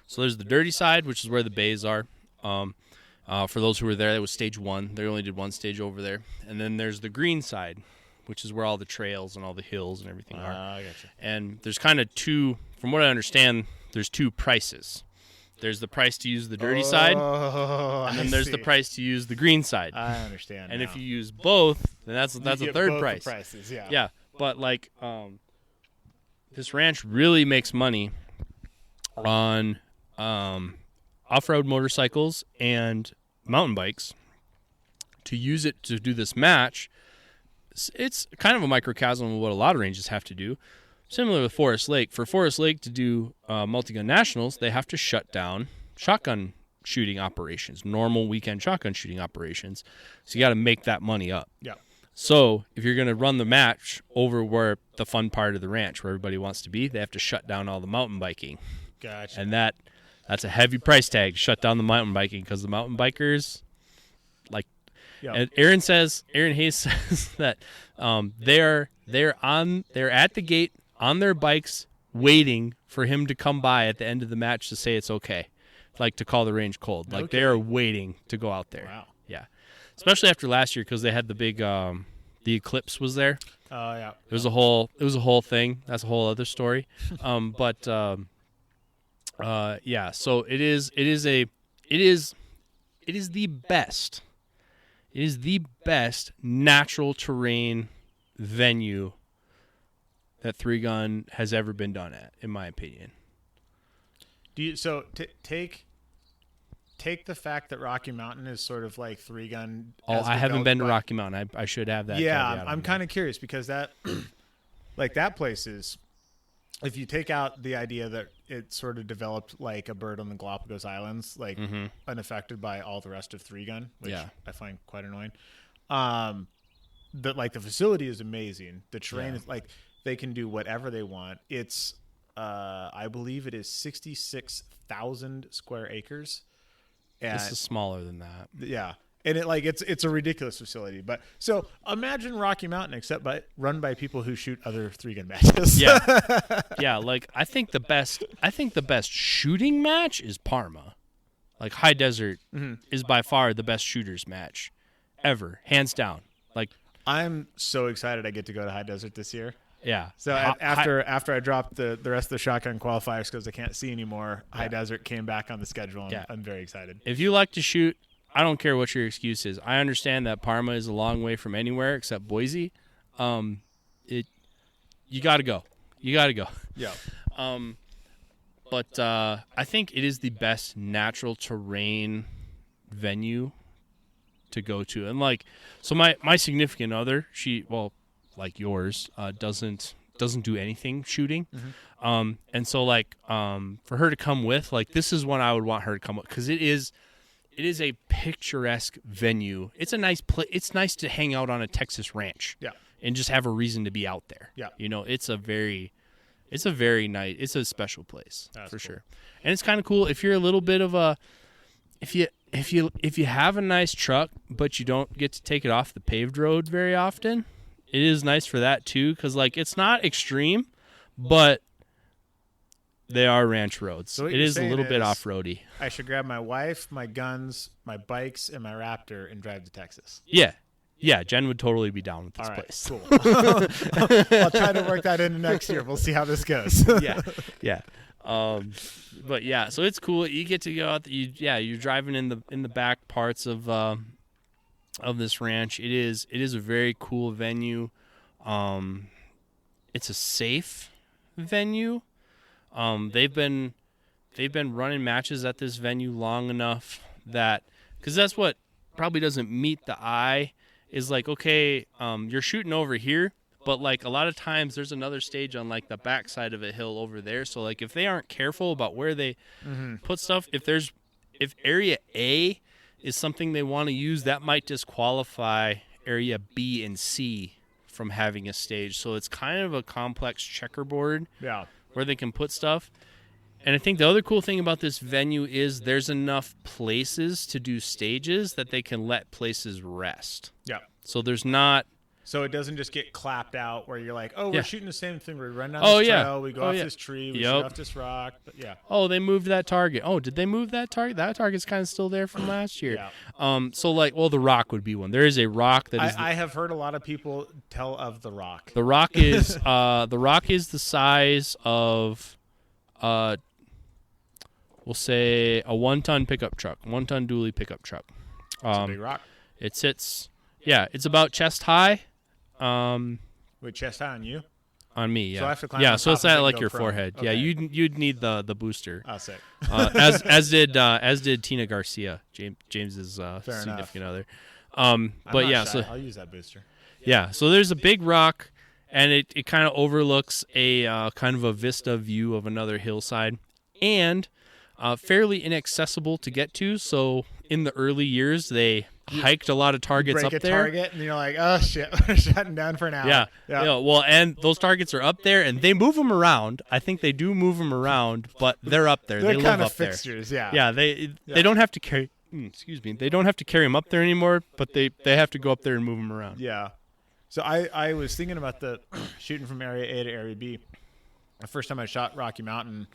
So there's the dirty side, which is where the bays are. For those who were there, that was stage 1. They only did one stage over there. And then there's the green side, which is where all the trails and all the hills and everything are. I gotcha. And there's kind of two, from what I understand, there's 2 prices. There's the price to use the dirty side, and then there's the price to use the green side. I understand. And now. if you use both, then that's You a get third both the price. prices, yeah. Yeah, but like this ranch really makes money on off-road motorcycles and mountain bikes. To use it to do this match, it's kind of a microcosm of what a lot of ranges have to do. Similar with Forest Lake. For Forest Lake to do multi-gun nationals, they have to shut down shotgun shooting operations, normal weekend shotgun shooting operations. So you got to make that money up. Yeah. So if you're going to run the match over where the fun part of the ranch, where everybody wants to be, they have to shut down all the mountain biking. Gotcha. And that's a heavy price tag, shut down the mountain biking, because the mountain bikers, like, and Aaron Hayes says that they're at the gate on their bikes waiting for him to come by at the end of the match to say it's okay, like to call the range cold. Like they are waiting to go out there. Wow. Yeah. Especially after last year, because they had the big the eclipse was there. Oh yeah. It was a whole thing. That's a whole other story. Yeah, so it is the best. It is the best natural terrain venue that 3-gun has ever been done at, in my opinion. Take the fact that Rocky Mountain is sort of like 3-gun. Oh, I haven't been to Rocky Mountain. I should have that. Yeah, I'm kind of curious because that, like that place is, if you take out the idea that it sort of developed like a bird on the Galapagos Islands, like unaffected by all the rest of 3-gun, which I find quite annoying. The facility is amazing. The terrain is like, they can do whatever they want. It's, I believe it is 66,000 square acres. And this is smaller than that. Yeah. And it's a ridiculous facility. But so imagine Rocky Mountain, except run by people who shoot other 3-gun matches. Yeah. Yeah. Like I think the best shooting match is Parma. Like High Desert is by far the best shooters match ever. Hands down. Like I'm so excited I get to go to High Desert this year. Yeah. So after I dropped the rest of the shotgun qualifiers because I can't see anymore, High Desert came back on the schedule, and I'm very excited. If you like to shoot, I don't care what your excuse is. I understand that Parma is a long way from anywhere except Boise. You got to go. You got to go. Yeah. But I think it is the best natural terrain venue to go to. And so my significant other, like yours, doesn't do anything shooting. And so for her to come with, this is when I would want her to come with, because it is a picturesque venue. It's a nice place. It's nice to hang out on a Texas ranch. Yeah. And just have a reason to be out there. Yeah. It's a very nice, it's a special place. That's for sure. And it's kind of cool if you're a little bit of a, if you have a nice truck, but you don't get to take it off the paved road very often, it is nice for that too. Cause it's not extreme, but they are ranch roads. So it is a little bit off-roady. I should grab my wife, my guns, my bikes, and my Raptor and drive to Texas. Yeah. Yeah, Jen would totally be down with this place. Cool. I'll try to work that into next year. We'll see how this goes. Yeah. But yeah, so it's cool. You get to go out. You're driving in the back parts of this ranch. It is a very cool venue. It's a safe venue. They've been running matches at this venue long enough that, because that's what probably doesn't meet the eye, is okay, you're shooting over here, but a lot of times there's another stage on the back side of a hill over there. So if they aren't careful about where they put stuff, if area A is something they want to use, that might disqualify area B and C from having a stage. So it's kind of a complex checkerboard. Yeah. Where they can put stuff. And I think the other cool thing about this venue is there's enough places to do stages that they can let places rest. Yeah. So there's not So it doesn't just get clapped out where you're like, oh, we're shooting the same thing. We run down this trail, we go off this tree, we shoot off this rock. But yeah. Oh, they moved that target. Oh, did they move that target? That target's kind of still there from last year. So the rock would be one. There is a rock that is. I have heard a lot of people tell of the rock. The rock is the size of, we'll say a 1-ton pickup truck, 1-ton dually pickup truck. It's a big rock. It sits. Yeah, it's about chest high. Wait, chest high on you? On me, yeah. So I have to climb on so it's top of it at and like go your prone. forehead. Okay. Yeah, you'd need the booster. I'll say. As did Tina Garcia, James's significant other. But yeah, shy. so I'll use that booster. yeah, so there's a big rock, and it kind of overlooks a kind of a vista view of another hillside, and fairly inaccessible to get to. So in the early years, they hiked a lot of targets up there. Break a target, and you're like, oh shit, we're shutting down for an hour. Yeah. Well, and those targets are up there, and they move them around. I think they do move them around, but they're up there. They're they live kind of up there. fixtures, yeah. Yeah, they don't have to carry. Excuse me. They don't have to carry them up there anymore, but they have to go up there and move them around. Yeah. So I was thinking about the shooting from Area A to Area B. The first time I shot Rocky Mountain,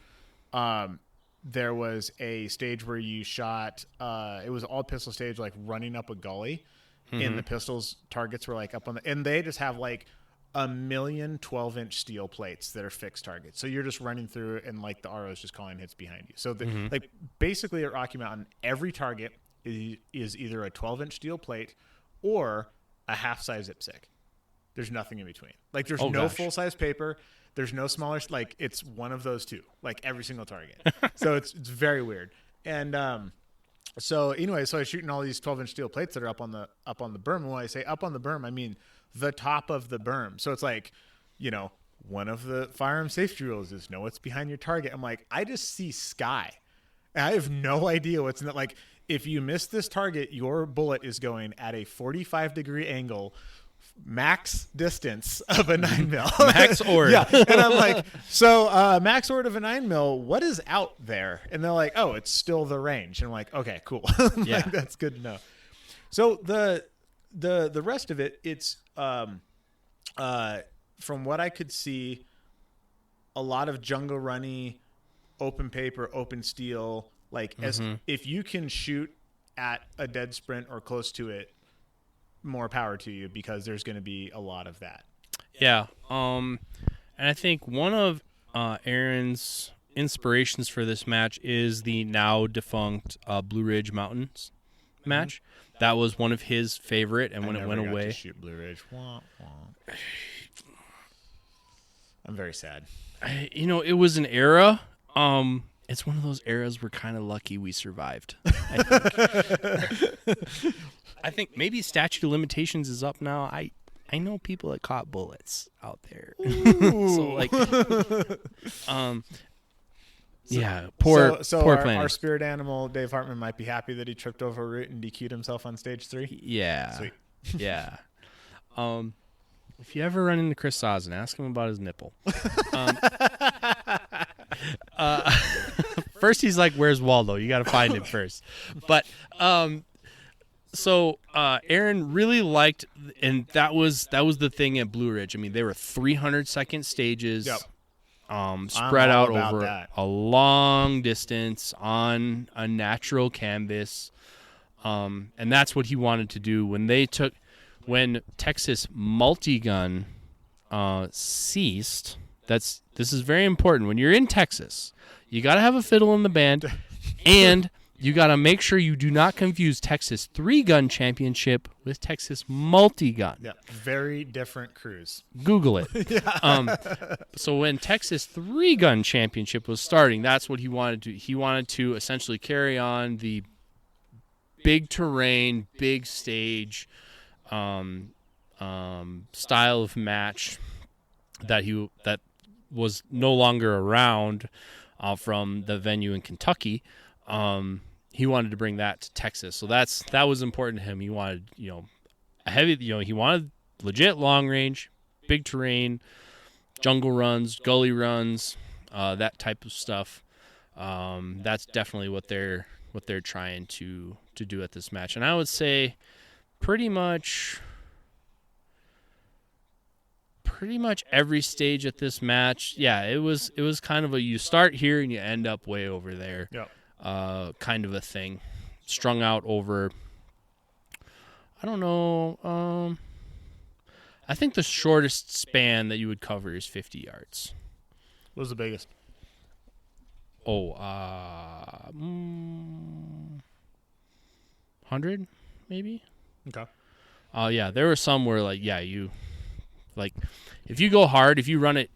there was a stage where you shot. It was all pistol stage, like running up a gully, and the pistols targets were like up on the, and they just have like a million 12-inch steel plates that are fixed targets. So you're just running through, and like the RO is just calling hits behind you. So like basically at Rocky Mountain, every target is either a 12-inch steel plate or a half-size IPSC. There's nothing in between. Like there's no full-size paper. There's no smaller, like it's one of those two, like every single target. So it's very weird. And so anyway, so I was shooting all these 12-inch steel plates that are up on the berm. And when I say up on the berm, I mean the top of the berm. So it's like, one of the firearm safety rules is know what's behind your target. I'm like, I just see sky. And I have no idea what's in that. Like if you miss this target, your bullet is going at a 45-degree angle, max distance of a 9mm. Max ord. Yeah. And I'm like, so max ord of a 9mm, what is out there? And they're like, oh, it's still the range. And I'm like, okay, cool. Yeah. Like, that's good to know. So the rest of it, it's from what I could see, a lot of jungle runny, open paper, open steel, like as if you can shoot at a dead sprint or close to it, more power to you, because there's going to be a lot of that. Yeah. And I think one of Aaron's inspirations for this match is the now defunct Blue Ridge Mountains match. That was one of his favorite, and when it went away, to shoot Blue Ridge. Wah, wah. I'm very sad. It was an era. It's one of those eras we're kind of lucky we survived. I think maybe statute of limitations is up now. I know people that caught bullets out there. So like, poor planning. Our spirit animal, Dave Hartman, might be happy that he tripped over a root and DQ'd himself on stage 3. Yeah. Sweet. Yeah. If you ever run into Chris Sazin, ask him about his nipple. First he's like, where's Waldo? You got to find him first. But so Aaron really liked, and that was the thing at Blue Ridge. I mean, they were 300-second stages, spread out over a long distance on a natural canvas, and that's what he wanted to do when Texas multi-gun ceased. This is very important. When you're in Texas, you got to have a fiddle in the band, and you got to make sure you do not confuse Texas 3-gun championship with Texas multi-gun. Yeah, very different crews. Google it. So when Texas 3-gun championship was starting, that's what he wanted to. He wanted to essentially carry on the big terrain, big stage style of match that was no longer around from the venue in Kentucky. He wanted to bring that to Texas, so that was important to him. He wanted, a heavy, he wanted legit long range, big terrain, jungle runs, gully runs, that type of stuff. That's definitely what they're trying to do at this match. And I would say pretty much pretty much every stage at this match. Yeah, it was kind of a you start here and you end up way over there. Kind of a thing. Strung out over, I don't know, I think the shortest span that you would cover is 50 yards. What was the biggest? 100 maybe. Okay. Yeah, there were some where you if you go hard, if you run it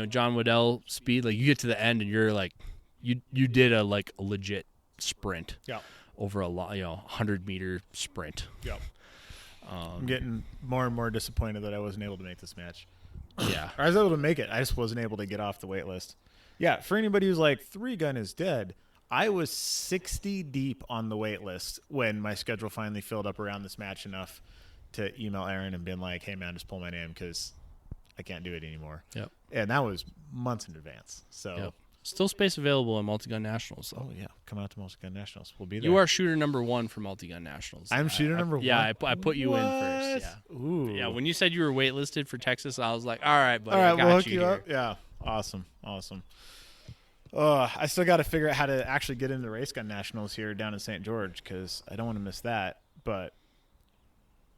John Waddell speed, like you get to the end and you're like you did a legit sprint. Yeah. Over a 100-meter sprint. Yeah. I'm getting more and more disappointed that I wasn't able to make this match. Yeah. I was able to make it. I just wasn't able to get off the wait list. Yeah, for anybody who's like, 3-gun is dead, I was 60 deep on the wait list when my schedule finally filled up around this match enough to email Aaron and been like, hey, man, just pull my name because I can't do it anymore. Yep. And that was months in advance. So. Yep. Still space available in Multi-Gun Nationals, though. Oh, yeah. Come out to Multi-Gun Nationals. We'll be there. You are shooter number 1 for Multi-Gun Nationals. I'm shooter number 1? Yeah, I put you in first. Yeah. Ooh. Yeah, when you said you were waitlisted for Texas, I was like, all right, buddy, all right, I got we'll hook you you here. up. Yeah. Awesome. I still got to figure out how to actually get into Race Gun Nationals here down in St. George because I don't want to miss that. But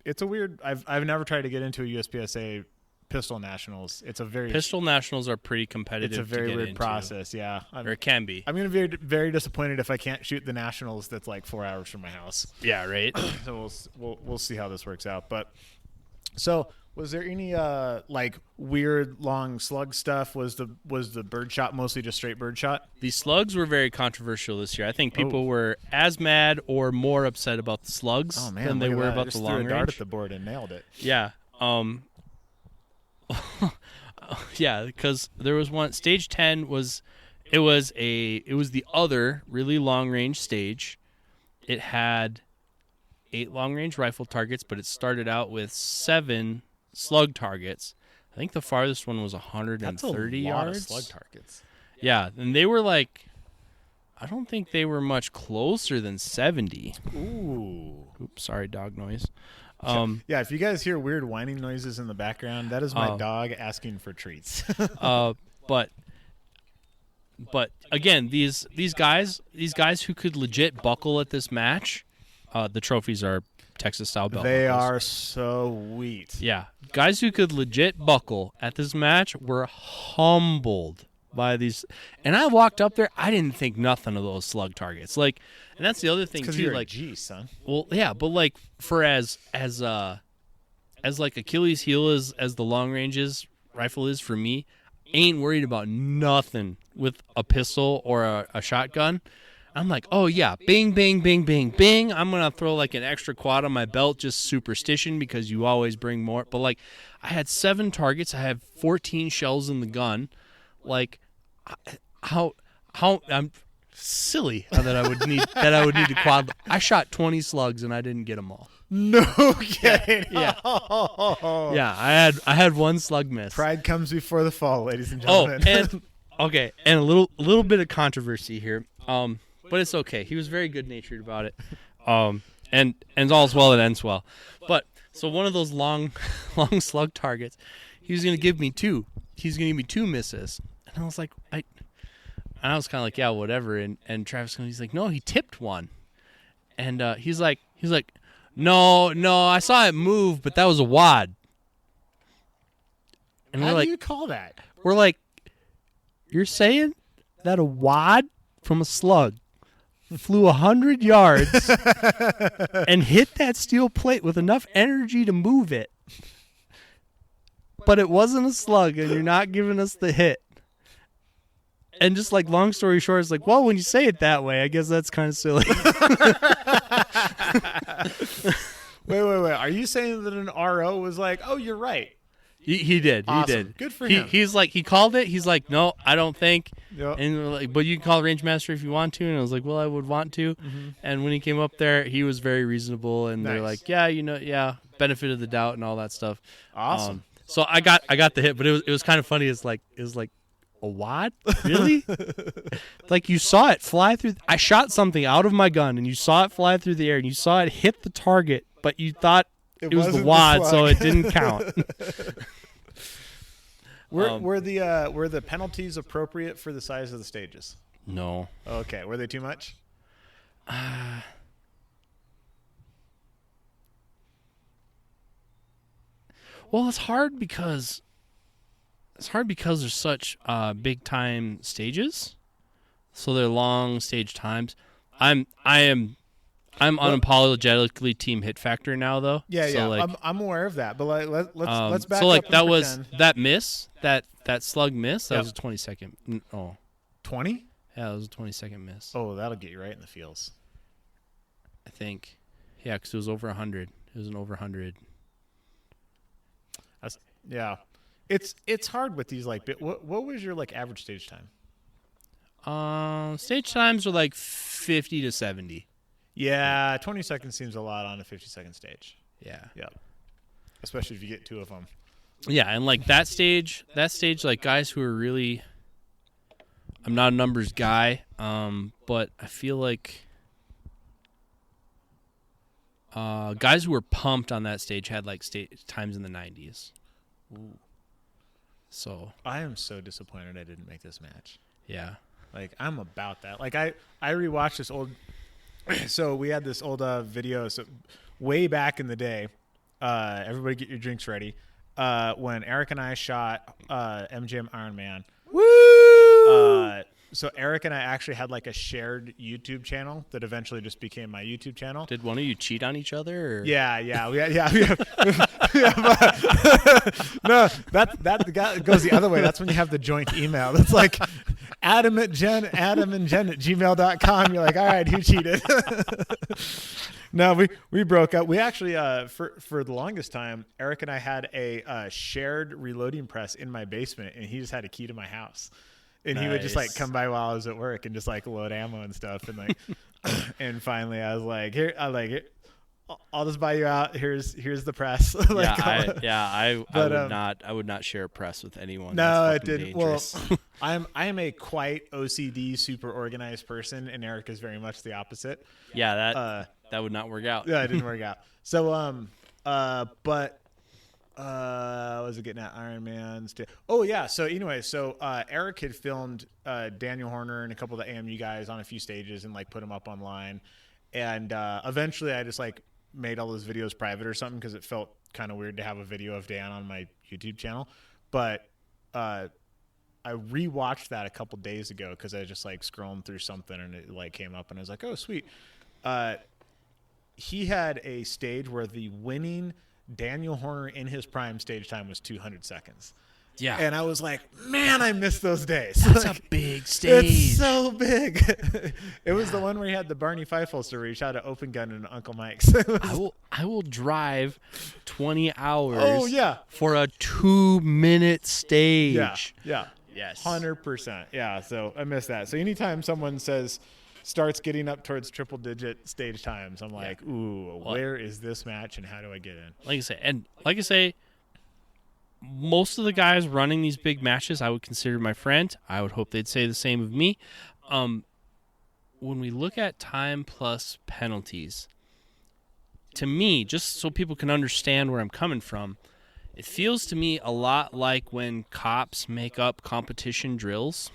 it's a weird – I've never tried to get into a USPSA Pistol Nationals. It's a very Pistol Nationals are pretty competitive. It's a very to get weird into. process, yeah. Or it can be. I'm going to be very disappointed if I can't shoot the Nationals that's like 4 hours from my house. Yeah, right. So we'll see how this works out. But so was there any weird long slug stuff? Was the bird shot mostly just straight bird shot? The slugs were very controversial this year. I think people were as mad or more upset about the slugs than they were about the long range. Threw a dart at the board and nailed it. Yeah. Yeah, because there was one stage 10 was the other really long range stage. It had 8 long range rifle targets, but it started out with 7 slug targets. I think the farthest one was 130 That's a lot yards. Of slug targets. Yeah, and they were I don't think they were much closer than 70. Ooh. Oops, sorry, dog noise. Yeah, if you guys hear weird whining noises in the background, that is my dog asking for treats. But again, these guys who could legit buckle at this match, the trophies are Texas style belt They buckles. are sweet. Yeah, guys who could legit buckle at this match were humbled by these. And I walked up there, I didn't think nothing of those slug targets. And that's the other thing too. You're a G, son. Well, yeah, but for as Achilles heel as the long ranges rifle is for me, ain't worried about nothing with a pistol or a shotgun. I'm like, oh yeah, bing, bing, bing, bing, bing. I'm gonna throw an extra quad on my belt, just superstition because you always bring more. But I had 7 targets, I have 14 shells in the gun. How I'm silly that I would need to quad. I shot 20 slugs and I didn't get them all. No kidding. Yeah. Yeah, I had 1 slug miss. Pride comes before the fall, ladies and gentlemen. And a little bit of controversy here. But it's okay. He was very good natured about it. And all's well that ends well. But so one of those long slug targets, he was gonna give me 2. He's gonna give me 2 misses. And I was like, I was kind of like, yeah, whatever. And Travis, he's like, no, he tipped 1. And he's like, no, I saw it move, but that was a wad. And How do you call that? We're like, you're saying that a wad from a slug flew 100 yards and hit that steel plate with enough energy to move it, but it wasn't a slug, and you're not giving us the hit. And just long story short, it's well, when you say it that way, I guess that's kind of silly. Wait. Are you saying that an RO was like, oh, you're right? He did. Awesome. He did. Good for him. He's he called it. He's like, no, I don't think. Yep. And we're but you can call Range Master if you want to. And I was like, well, I would want to. Mm-hmm. And when he came up there, he was very reasonable. And they're like, yeah, benefit of the doubt and all that stuff. Awesome. So I got the hit, but it was kind of funny. It was like a wad? Really? You saw it fly through. I shot something out of my gun, and you saw it fly through the air, and you saw it hit the target, but you thought it was the wad, so it didn't count. Were the penalties appropriate for the size of the stages? No. Okay. Were they too much? Well, it's hard because there's such big time stages, so they're long stage times. I'm unapologetically team hit factor now though. Yeah, so yeah. Like, I'm aware of that, but let's back so like up. that was that miss that slug miss. That Yep. was a 20-second. Oh, 20. yeah, that was a 20-second miss. Oh, that'll get you right in the feels. I think. Yeah, because it was over 100. It was an over 100. Yeah, it's hard with these like. What was your like average stage time? Stage times are like 50 to 70. Yeah, 20 seconds seems a lot on a 50-second stage. Yeah. Yeah, especially if you get two of them. Yeah, and like that stage, like guys who are really. I'm not a numbers guy, but I feel like guys who were pumped on that stage had like stage times in the 90s. Ooh. So I am so disappointed I didn't make this match. yeah. Like, I'm about that. Like, I rewatched this old – so we had this old video so way back in the day. Everybody get your drinks ready. When Eric and I shot MGM Iron Man. Woo! So Eric and I actually had, like, a shared YouTube channel that eventually just became my YouTube channel. Did one of you cheat on each other? Or? Yeah. We have no, that goes the other way. That's when you have the joint email. That's like Adam and Jen at gmail.com. You're like, all right, who cheated? No, we broke up. We actually, for the longest time, Eric and I had a shared reloading press in my basement, and he just had a key to my house. And he would just like come by while I was at work and just like load ammo and stuff. And like, and finally I was like, I'll just buy you out. Here's the press. Like, I would not share a press with anyone. No, That's it didn't. dangerous. Well, I am a quite OCD, super organized person, and Eric is very much the opposite. Yeah, that would not work out. Yeah, it didn't work out. So, but. What was it getting at? Iron Man. Oh yeah. So anyway, Eric had filmed Daniel Horner and a couple of the AMU guys on a few stages and like put them up online, and eventually I just like made all those videos private or something because it felt kind of weird to have a video of Dan on my YouTube channel. But I rewatched that a couple days ago because I was just like scrolling through something and it like came up and I was like, oh sweet. He had a stage where the winning Daniel Horner in his prime stage time was 200 seconds. Yeah. And I was like, man, I miss those days. That's like, a big stage. It's so big. It was the one where he had the Barney Fife holster where he shot an open gun in Uncle Mike's. I will drive 20 hours for a 2-minute stage. Yeah. Yes. 100%. Yeah. So I miss that. So anytime someone starts getting up towards triple-digit stage times, I'm like, ooh, where is this match and how do I get in? Like I say, most of the guys running these big matches I would consider my friend. I would hope they'd say the same of me. When we look at time plus penalties, to me, just so people can understand where I'm coming from, it feels to me a lot like when cops make up competition drills.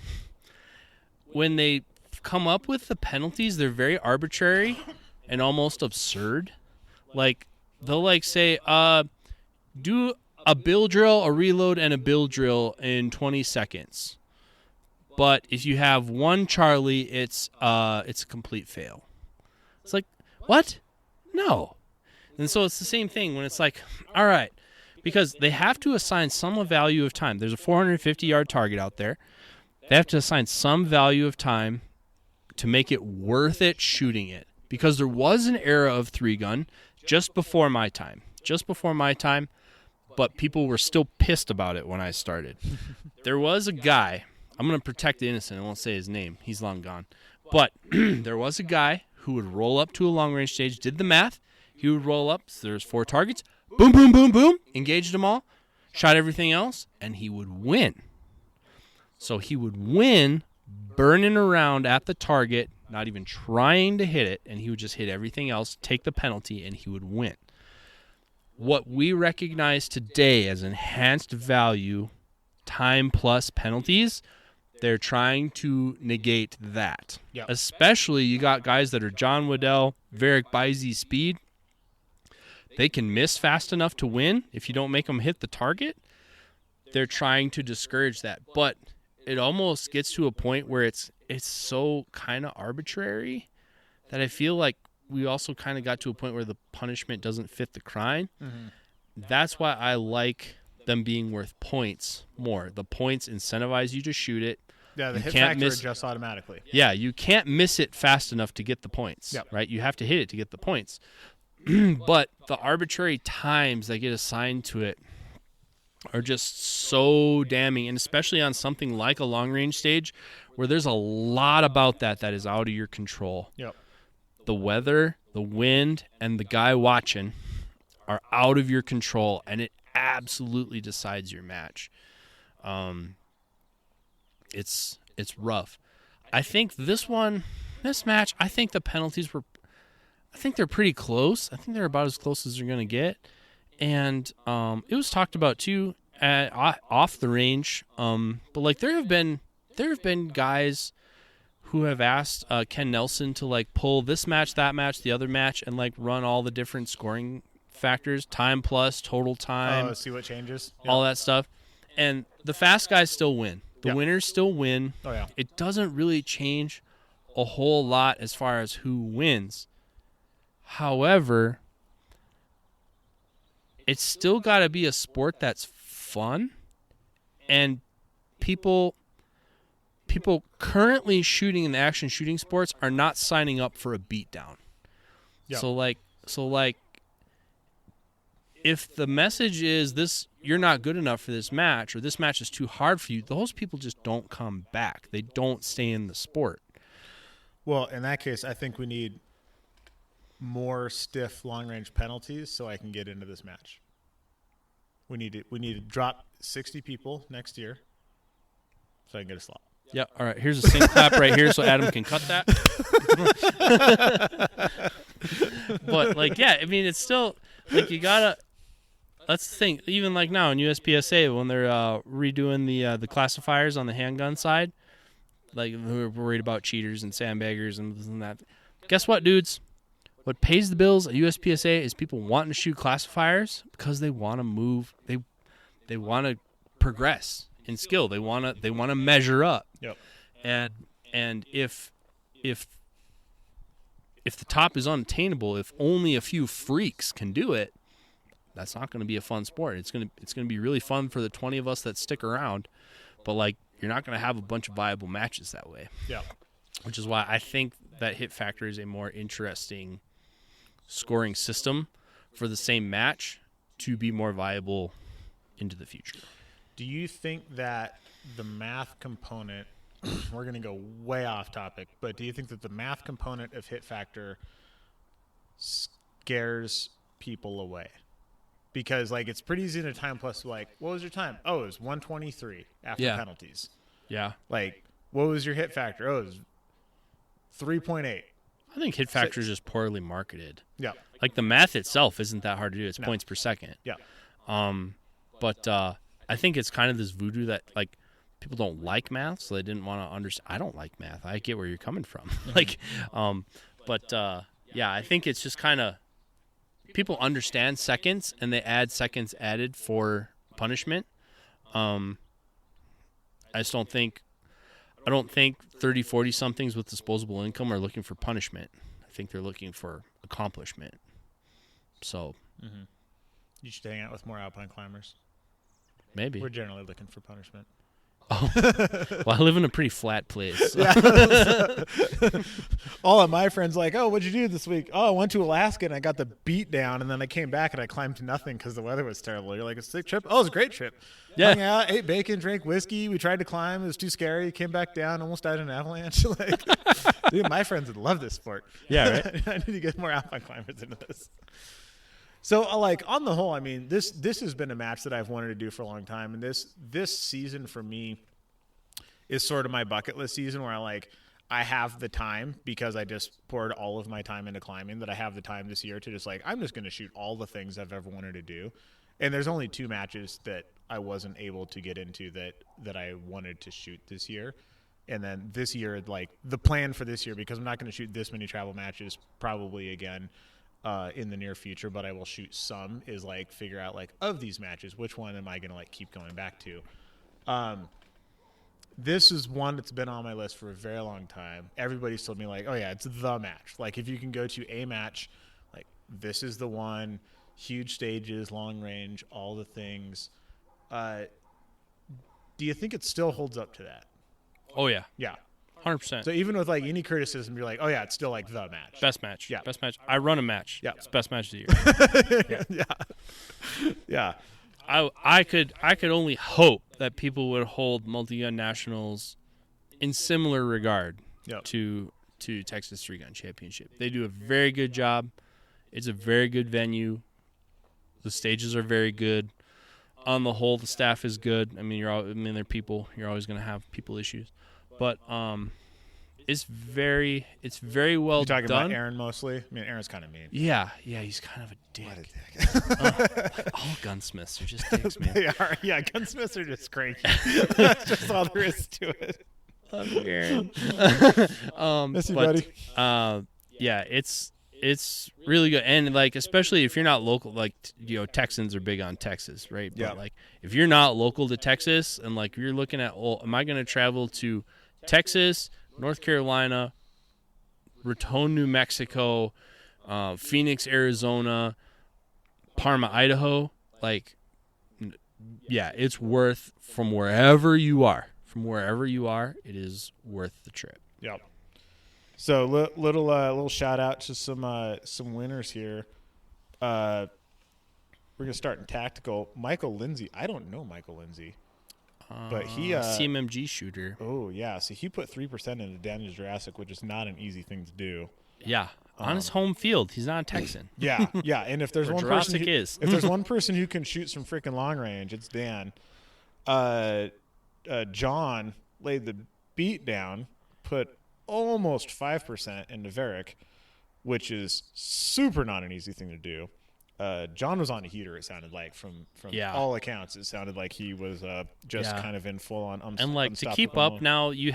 When they come up with the penalties, they're very arbitrary and almost absurd. Like they'll like say, do a bill drill, a reload, and a bill drill in 20 seconds. But if you have one Charlie, it's a complete fail. It's like, what? No. And so it's the same thing when it's like, all right, because they have to assign some value of time. There's a 450-yard target out there. They have to assign some value of time to make it worth it shooting it. Because there was an era of 3-gun just before my time, but people were still pissed about it when I started. There was a guy, I'm going to protect the innocent, I won't say his name, he's long gone, but there was a guy who would roll up to a long-range stage, did the math, he would roll up, so there's 4 targets, boom, boom, boom, boom, engaged them all, shot everything else, and he would win. So he would win burning around at the target, not even trying to hit it, and he would just hit everything else, take the penalty, and he would win. What we recognize today as enhanced value time plus penalties, they're trying to negate that. Yep. Especially you got guys that are John Waddell, Varick Bizey speed. They can miss fast enough to win if you don't make them hit the target. They're trying to discourage that. But it almost gets to a point where it's so kind of arbitrary that I feel like we also kind of got to a point where the punishment doesn't fit the crime. Mm-hmm. That's why I like them being worth points more. The points incentivize you to shoot it. Yeah, the You hit can't factor miss- adjusts automatically. Yeah, you can't miss it fast enough to get the points, Yep. right? You have to hit it to get the points. But the arbitrary times that get assigned to it are just so damning, and especially on something like a long-range stage where there's a lot about that is out of your control. Yep. The weather, the wind, and the guy watching are out of your control, and it absolutely decides your match. It's rough. I think this match, I think the penalties they're pretty close. I think they're about as close as they're going to get. And it was talked about too off the range. But like there have been guys who have asked Ken Nelson to like pull this match, that match, the other match, and like run all the different scoring factors, time plus, total time, See what changes. all that stuff. And the fast guys still win. The Yep. winners still win. Oh yeah. It doesn't really change a whole lot as far as who wins. However, it's still got to be a sport that's fun, and people currently shooting in the action shooting sports are not signing up for a beatdown. Yep. So like if the message is this, you're not good enough for this match, or this match is too hard for you, those people just don't come back. They don't stay in the sport. Well, in that case, I think we need more stiff long-range penalties so I can get into this match. We need to drop 60 people next year so I can get a slot. Yeah, all right. Here's a sync clap right here so Adam can cut that. But, like, yeah, I mean, it's still, like, you got to, let's think, even like now in USPSA when they're redoing the classifiers on the handgun side, like, we're worried about cheaters and sandbaggers and this and that. Guess what, dudes? What pays the bills at USPSA is people wanting to shoot classifiers because they want to move. They want to progress in skill. They want to measure up. Yep. And if the top is unattainable, if only a few freaks can do it, that's not going to be a fun sport. It's going to be really fun for the 20 of us that stick around, but like you're not going to have a bunch of viable matches that way. Yeah. Which is why I think that hit factor is a more interesting scoring system for the same match to be more viable into the future. Do you think that the math component, we're going to go way off topic, but do you think that the math component of hit factor scares people away? Because, like, it's pretty easy to time plus, like, what was your time? Oh, it was 123 after penalties. Yeah. Like, what was your hit factor? Oh, it was 3.8. I think hit factor is just poorly marketed. Yeah. Like the math itself isn't that hard to do. It's points per second. Yeah. But I think it's kind of this voodoo that like people don't like math, so they didn't want to understand. I don't like math. I get where you're coming from. Yeah, I think it's just kind of people understand seconds and they add seconds added for punishment. I don't think 30, 40 somethings with disposable income are looking for punishment. I think they're looking for accomplishment. So You should hang out with more alpine climbers. maybe. We're generally looking for punishment. Oh, well, I live in a pretty flat place. So. All of my friends like, oh, what'd you do this week? Oh, I went to Alaska and I got the beat down, and then I came back and I climbed to nothing because the weather was terrible. You're like, a sick trip? Oh, it was a great trip. Yeah. Hung out, ate bacon, drank whiskey. We tried to climb. It was too scary. Came back down, almost died in an avalanche. Like, dude, my friends would love this sport. Yeah, right? I need to get more alpine climbers into this. So, like, on the whole, I mean, this has been a match that I've wanted to do for a long time, and this season for me is sort of my bucket list season where I have the time because I just poured all of my time into climbing, that I have the time this year to just like, I'm just going to shoot all the things I've ever wanted to do. And there's only 2 matches that I wasn't able to get into that I wanted to shoot this year. And then this year, like the plan for this year, because I'm not going to shoot this many travel matches probably again in the near future, but I will shoot some, is like figure out like of these matches, which one am I going to like keep going back to? This is one that's been on my list for a very long time. Everybody's told me like, oh yeah, it's the match. Like if you can go to a match, like this is the one. Huge stages, long range, all the things. Do you think it still holds up to that? Oh yeah. Yeah. 100%. So even with like any criticism, you're like, oh yeah, it's still like the match. Best match. Yeah. Best match. I run a match. Yeah. It's best match of the year. Yeah. I could only hope that people would hold multi-gun nationals in similar regard to Texas 3-Gun Championship. They do a very good job. It's a very good venue. The stages are very good. On the whole, the staff is good. I mean, they're people. You're always going to have people issues, but it's very well done. You're talking about Aaron mostly. I mean, Aaron's kind of mean. Yeah, he's kind of a dick. What a dick. All gunsmiths are just dicks, man. They are. Yeah, gunsmiths are just cranky. That's just all there is to it. Love you, Aaron. Miss you, buddy. Yeah, it's really good, and like especially if you're not local, like Texans are big on Texas, right? Yeah. But like if you're not local to Texas, and like you're looking at, am I going to travel to Texas, North Carolina, Raton, New Mexico, Phoenix, Arizona, Parma, Idaho? Like, yeah, it's worth from wherever you are. From wherever you are, it is worth the trip. Yep. So little shout out to some winners here. We're gonna start in tactical. Michael Lindsay. I don't know Michael Lindsay, but he CMMG shooter. Oh yeah, so he put 3% into Daniel Jurassic, which is not an easy thing to do. Yeah, on his home field, he's not a Texan. Yeah. And if there's if there's one person who can shoot some freaking long range, it's Dan. John laid the beat down, put almost 5% into Varick, which is super not an easy thing to do. John was on a heater, it sounded like, from all accounts. It sounded like he was kind of in full on and like to keep up now, you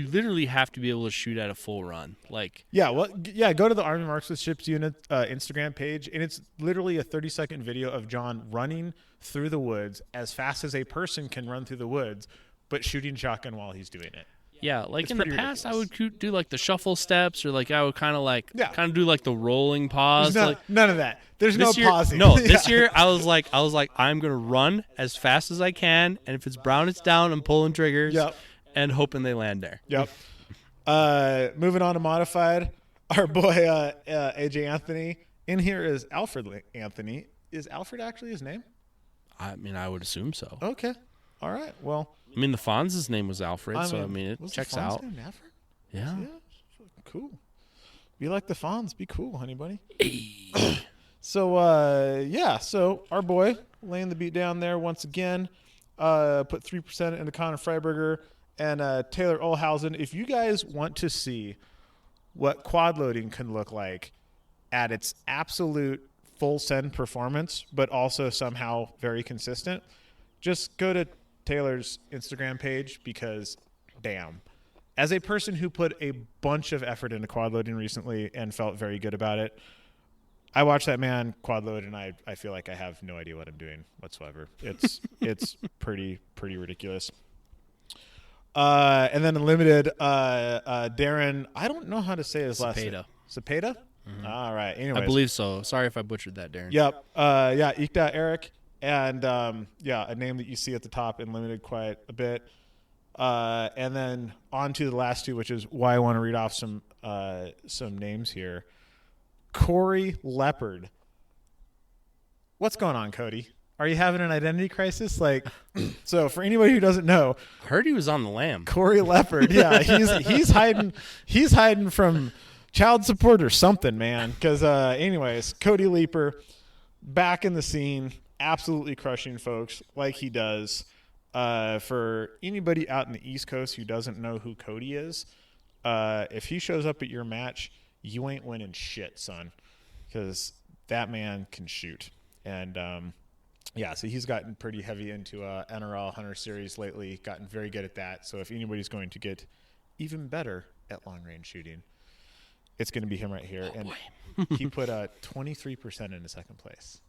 literally have to be able to shoot at a full run. Like go to the Army Marksmanship Unit Instagram page, and it's literally a 30-second video of John running through the woods as fast as a person can run through the woods, but shooting shotgun while he's doing it. Yeah, like it's in the past, ridiculous. I would do like the shuffle steps, or like I would kind of do like the rolling pause. None of that. There's no pausing. No, this year I was like, I'm gonna run as fast as I can, and if it's brown, it's down. I'm pulling triggers, and hoping they land there. Yep. Moving on to modified, our boy AJ Anthony. In here is Alfred Anthony. Is Alfred actually his name? I mean, I would assume so. Okay. All right. Well. I mean, the Fonz's name was Alfred, it checks out. Name Alfred? Yeah. Cool. Be like the Fonz. Be cool, honey bunny. So our boy laying the beat down there once again. Put 3% into Connor Freiberger and Taylor Olhausen. If you guys want to see what quad loading can look like at its absolute full send performance, but also somehow very consistent, just go to Taylor's Instagram page, because damn, as a person who put a bunch of effort into quad loading recently and felt very good about it, I watch that man quad load and I feel like I have no idea what I'm doing whatsoever. It's pretty ridiculous. And then unlimited, Darren, I don't know how to say his last name. Cepeda? Mm-hmm. All right. Anyways. I believe so. Sorry if I butchered that, Darren. Yep. Ikda Eric. And, a name that you see at the top in limited quite a bit. And then on to the last two, which is why I want to read off some names here. Corey Leopard. What's going on, Cody? Are you having an identity crisis? Like, so for anybody who doesn't know, I heard he was on the lam. Corey Leopard. Yeah, he's hiding from child support or something, man. Because anyways, Cody Leaper back in the scene. Absolutely crushing folks like he does. For anybody out in the East Coast who doesn't know who Cody is, if he shows up at your match, you ain't winning shit, son, because that man can shoot. And Yeah, so he's gotten pretty heavy into NRL Hunter Series lately, gotten very good at that. So if anybody's going to get even better at long-range shooting, it's going to be him right here. And he put 23% into second place.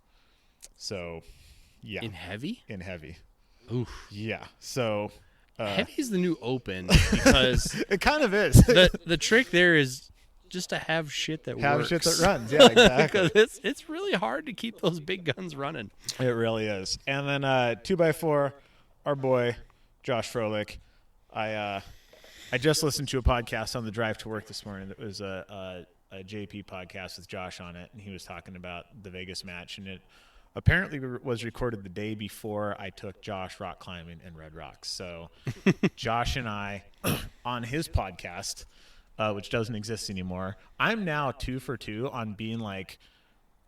So, yeah. In heavy? In heavy. Oof. Yeah. So heavy is the new open because it kind of is. the trick there is just to have shit that have works. shit that runs. Yeah, exactly. Because it's really hard to keep those big guns running. It really is. And then 2x4, our boy Josh Froelich. I just listened to a podcast on the drive to work this morning. It was a JP podcast with Josh on it, and he was talking about the Vegas match, and it apparently was recorded the day before I took Josh rock climbing in Red Rocks. So Josh and I, on his podcast, which doesn't exist anymore, I'm now 2 for 2 on being like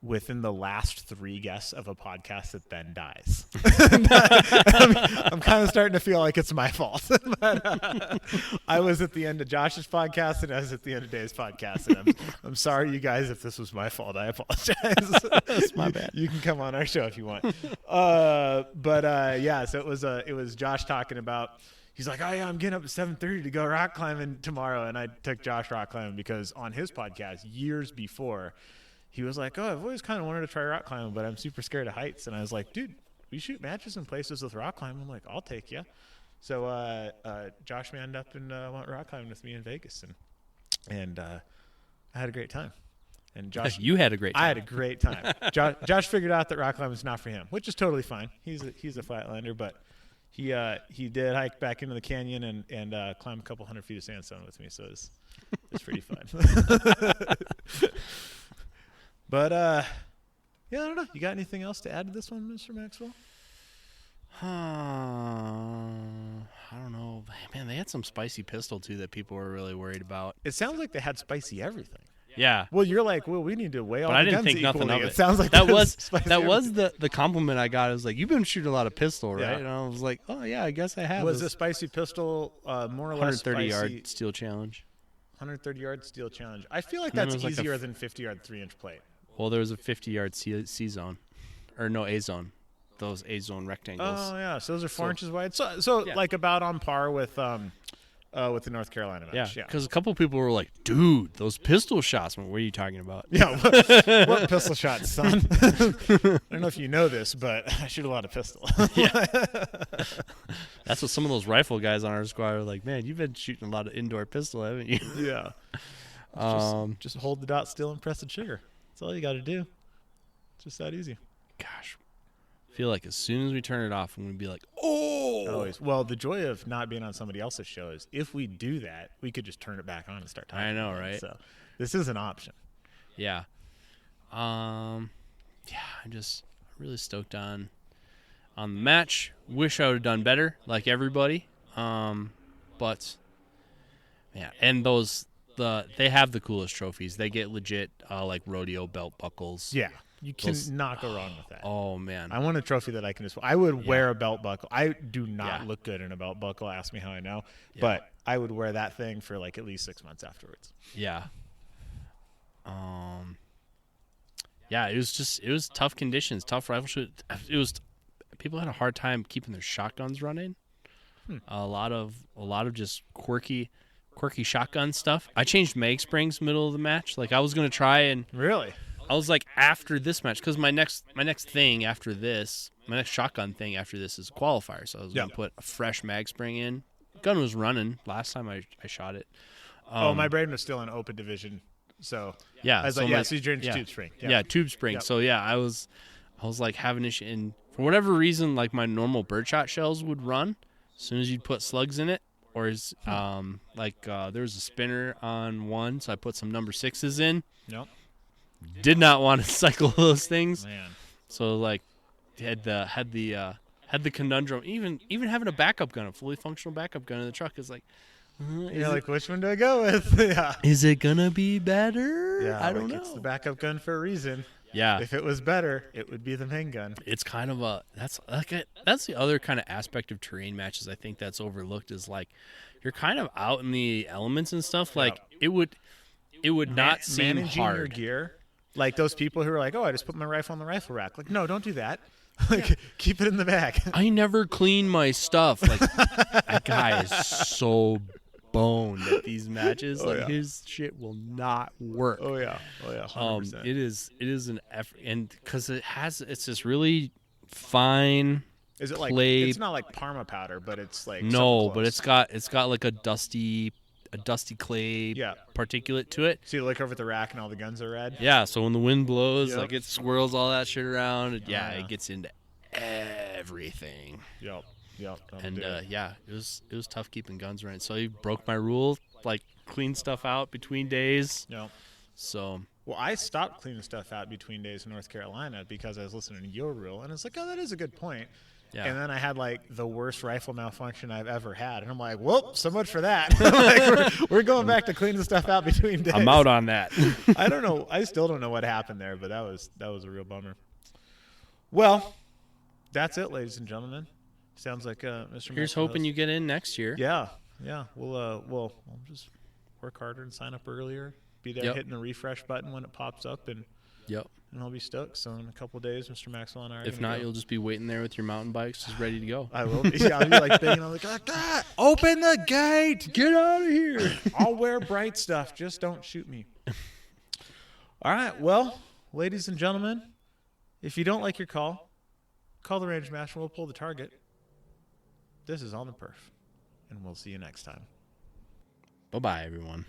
within the last 3 guests of a podcast that then dies. I'm kind of starting to feel like it's my fault. But, I was at the end of Josh's podcast, and I was at the end of Dave's podcast. And I'm sorry, you guys, if this was my fault. I apologize. That's my bad. You can come on our show if you want. Yeah, so it was Josh talking about. He's like, oh, yeah, I'm getting up at 7:30 to go rock climbing tomorrow. And I took Josh rock climbing because on his podcast years before, he was like, oh, I've always kind of wanted to try rock climbing, but I'm super scared of heights. And I was like, dude, we shoot matches in places with rock climbing. I'm like, I'll take you. So Josh manned up and went rock climbing with me in Vegas. And I had a great time. And Josh, you had a great time. I had a great time. Josh figured out that rock climbing is not for him, which is totally fine. He's a flatlander, but he did hike back into the canyon and climb a couple hundred feet of sandstone with me. So it's pretty fun. But, yeah, I don't know. You got anything else to add to this one, Mr. Maxwell? I don't know. Man, they had some spicy pistol, too, that people were really worried about. It sounds like they had spicy everything. Yeah. Well, you're like, well, we need to weigh all but the I didn't guns think equally. nothing of it. It sounds like that was spicy the compliment I got. It was like, you've been shooting a lot of pistol, right? Yeah. And I was like, oh, yeah, I guess I have. Was a spicy pistol more or less 130-yard steel challenge. 130-yard steel challenge. I feel like that's like easier than 50-yard 3-inch plate. Well, there was a 50-yard C zone, or no, A zone. Those A zone rectangles. Oh yeah, so those are 4 inches wide. So yeah. Like about on par with the North Carolina match. Yeah, because a couple people were like, "Dude, those pistol shots." What are you talking about? Yeah, what pistol shots, son? I don't know if you know this, but I shoot a lot of pistol. Yeah, that's what some of those rifle guys on our squad are like. Man, you've been shooting a lot of indoor pistol, haven't you? Yeah. Just hold the dot still and press the trigger. That's all you got to do. It's just that easy. Gosh, I feel like as soon as we turn it off, I'm going to be like, oh. Always. Well, the joy of not being on somebody else's show is if we do that, we could just turn it back on and start talking. I know, right? So this is an option. Yeah. I'm really stoked on the match. Wish I would have done better, like everybody. But yeah, and they have the coolest trophies. They get legit like rodeo belt buckles. Yeah. You cannot go wrong with that. Oh, man. I want a trophy that I can just – I would wear a belt buckle. I do not look good in a belt buckle. Ask me how I know. Yeah. But I would wear that thing for like at least 6 months afterwards. Yeah. Yeah, it was tough conditions, tough rifle shoot. People had a hard time keeping their shotguns running. A lot of just quirky shotgun stuff. I changed mag springs middle of the match. Like I was going to try and – Really? I was like, after this match, because my next thing after this, my next shotgun thing after this is qualifier. So I was going to put a fresh mag spring in. Gun was running last time I shot it. My brain was still in open division. So yeah, I was so you're into tube spring. Yeah, tube spring. Yep. So yeah, I was like having issue, and for whatever reason, like my normal birdshot shells would run as soon as you'd put slugs in it. Or there was a spinner on one, so I put some number 6s in. Yep. Did not want to cycle those things. Man. So like had the conundrum. Even having a backup gun, a fully functional backup gun in the truck is like like, which one do I go with? Yeah. Is it gonna be better? Yeah, I don't know. It's the backup gun for a reason. Yeah. If it was better, it would be the main gun. It's kind of that's the other kind of aspect of terrain matches I think that's overlooked is like you're kind of out in the elements and stuff. Like it would not seem managing hard. Your gear. Like those people who are like, oh, I just put my rifle on the rifle rack. Like, no, don't do that. Like, keep it in the bag. I never clean my stuff. Like, that guy is so boned at these matches. Oh, like, yeah. his shit will not work. Oh yeah, 100%. It is an effort, and because it's this really fine. Is it like clay. it's not like Parma powder, but it's like No, something but close. it's got like a dusty clay Yeah. particulate to it. So you look over at the rack and all the guns are red. Yeah, so when the wind blows, Yep. like it swirls all that shit around. Yeah, yeah. it gets into everything. Yep. And yeah, it was tough keeping guns right. So he broke my rule, like clean stuff out between days. Yep. So Well, I stopped cleaning stuff out between days in North Carolina because I was listening to your rule, and it's like, oh, that is a good point. yeah, And then I had like the worst rifle malfunction I've ever had, and I'm like, well, so much for that. Like, we're going back to cleaning stuff out between days. I'm out on that. I don't know. I still don't know what happened there, but that was a real bummer. Well, that's it, ladies and gentlemen. Sounds like Mr. Here's Maxwell hoping has- you get in next year. Yeah. We'll just work harder and sign up earlier. Be there Yep. hitting the refresh button when it pops up, and Yep. I'll be stoked. So in a couple of days, Mr. Maxwell and I are If gonna not, go. you'll just be waiting there with your mountain bikes, just ready to go. I will be. Yeah, I'll be like banging on the God, open the gate. Get out of here. I'll wear bright stuff. Just don't shoot me. All right. Well, ladies and gentlemen, if you don't like your call the range master. We'll pull the target. This is On the Perf, and we'll see you next time. Bye-bye, everyone.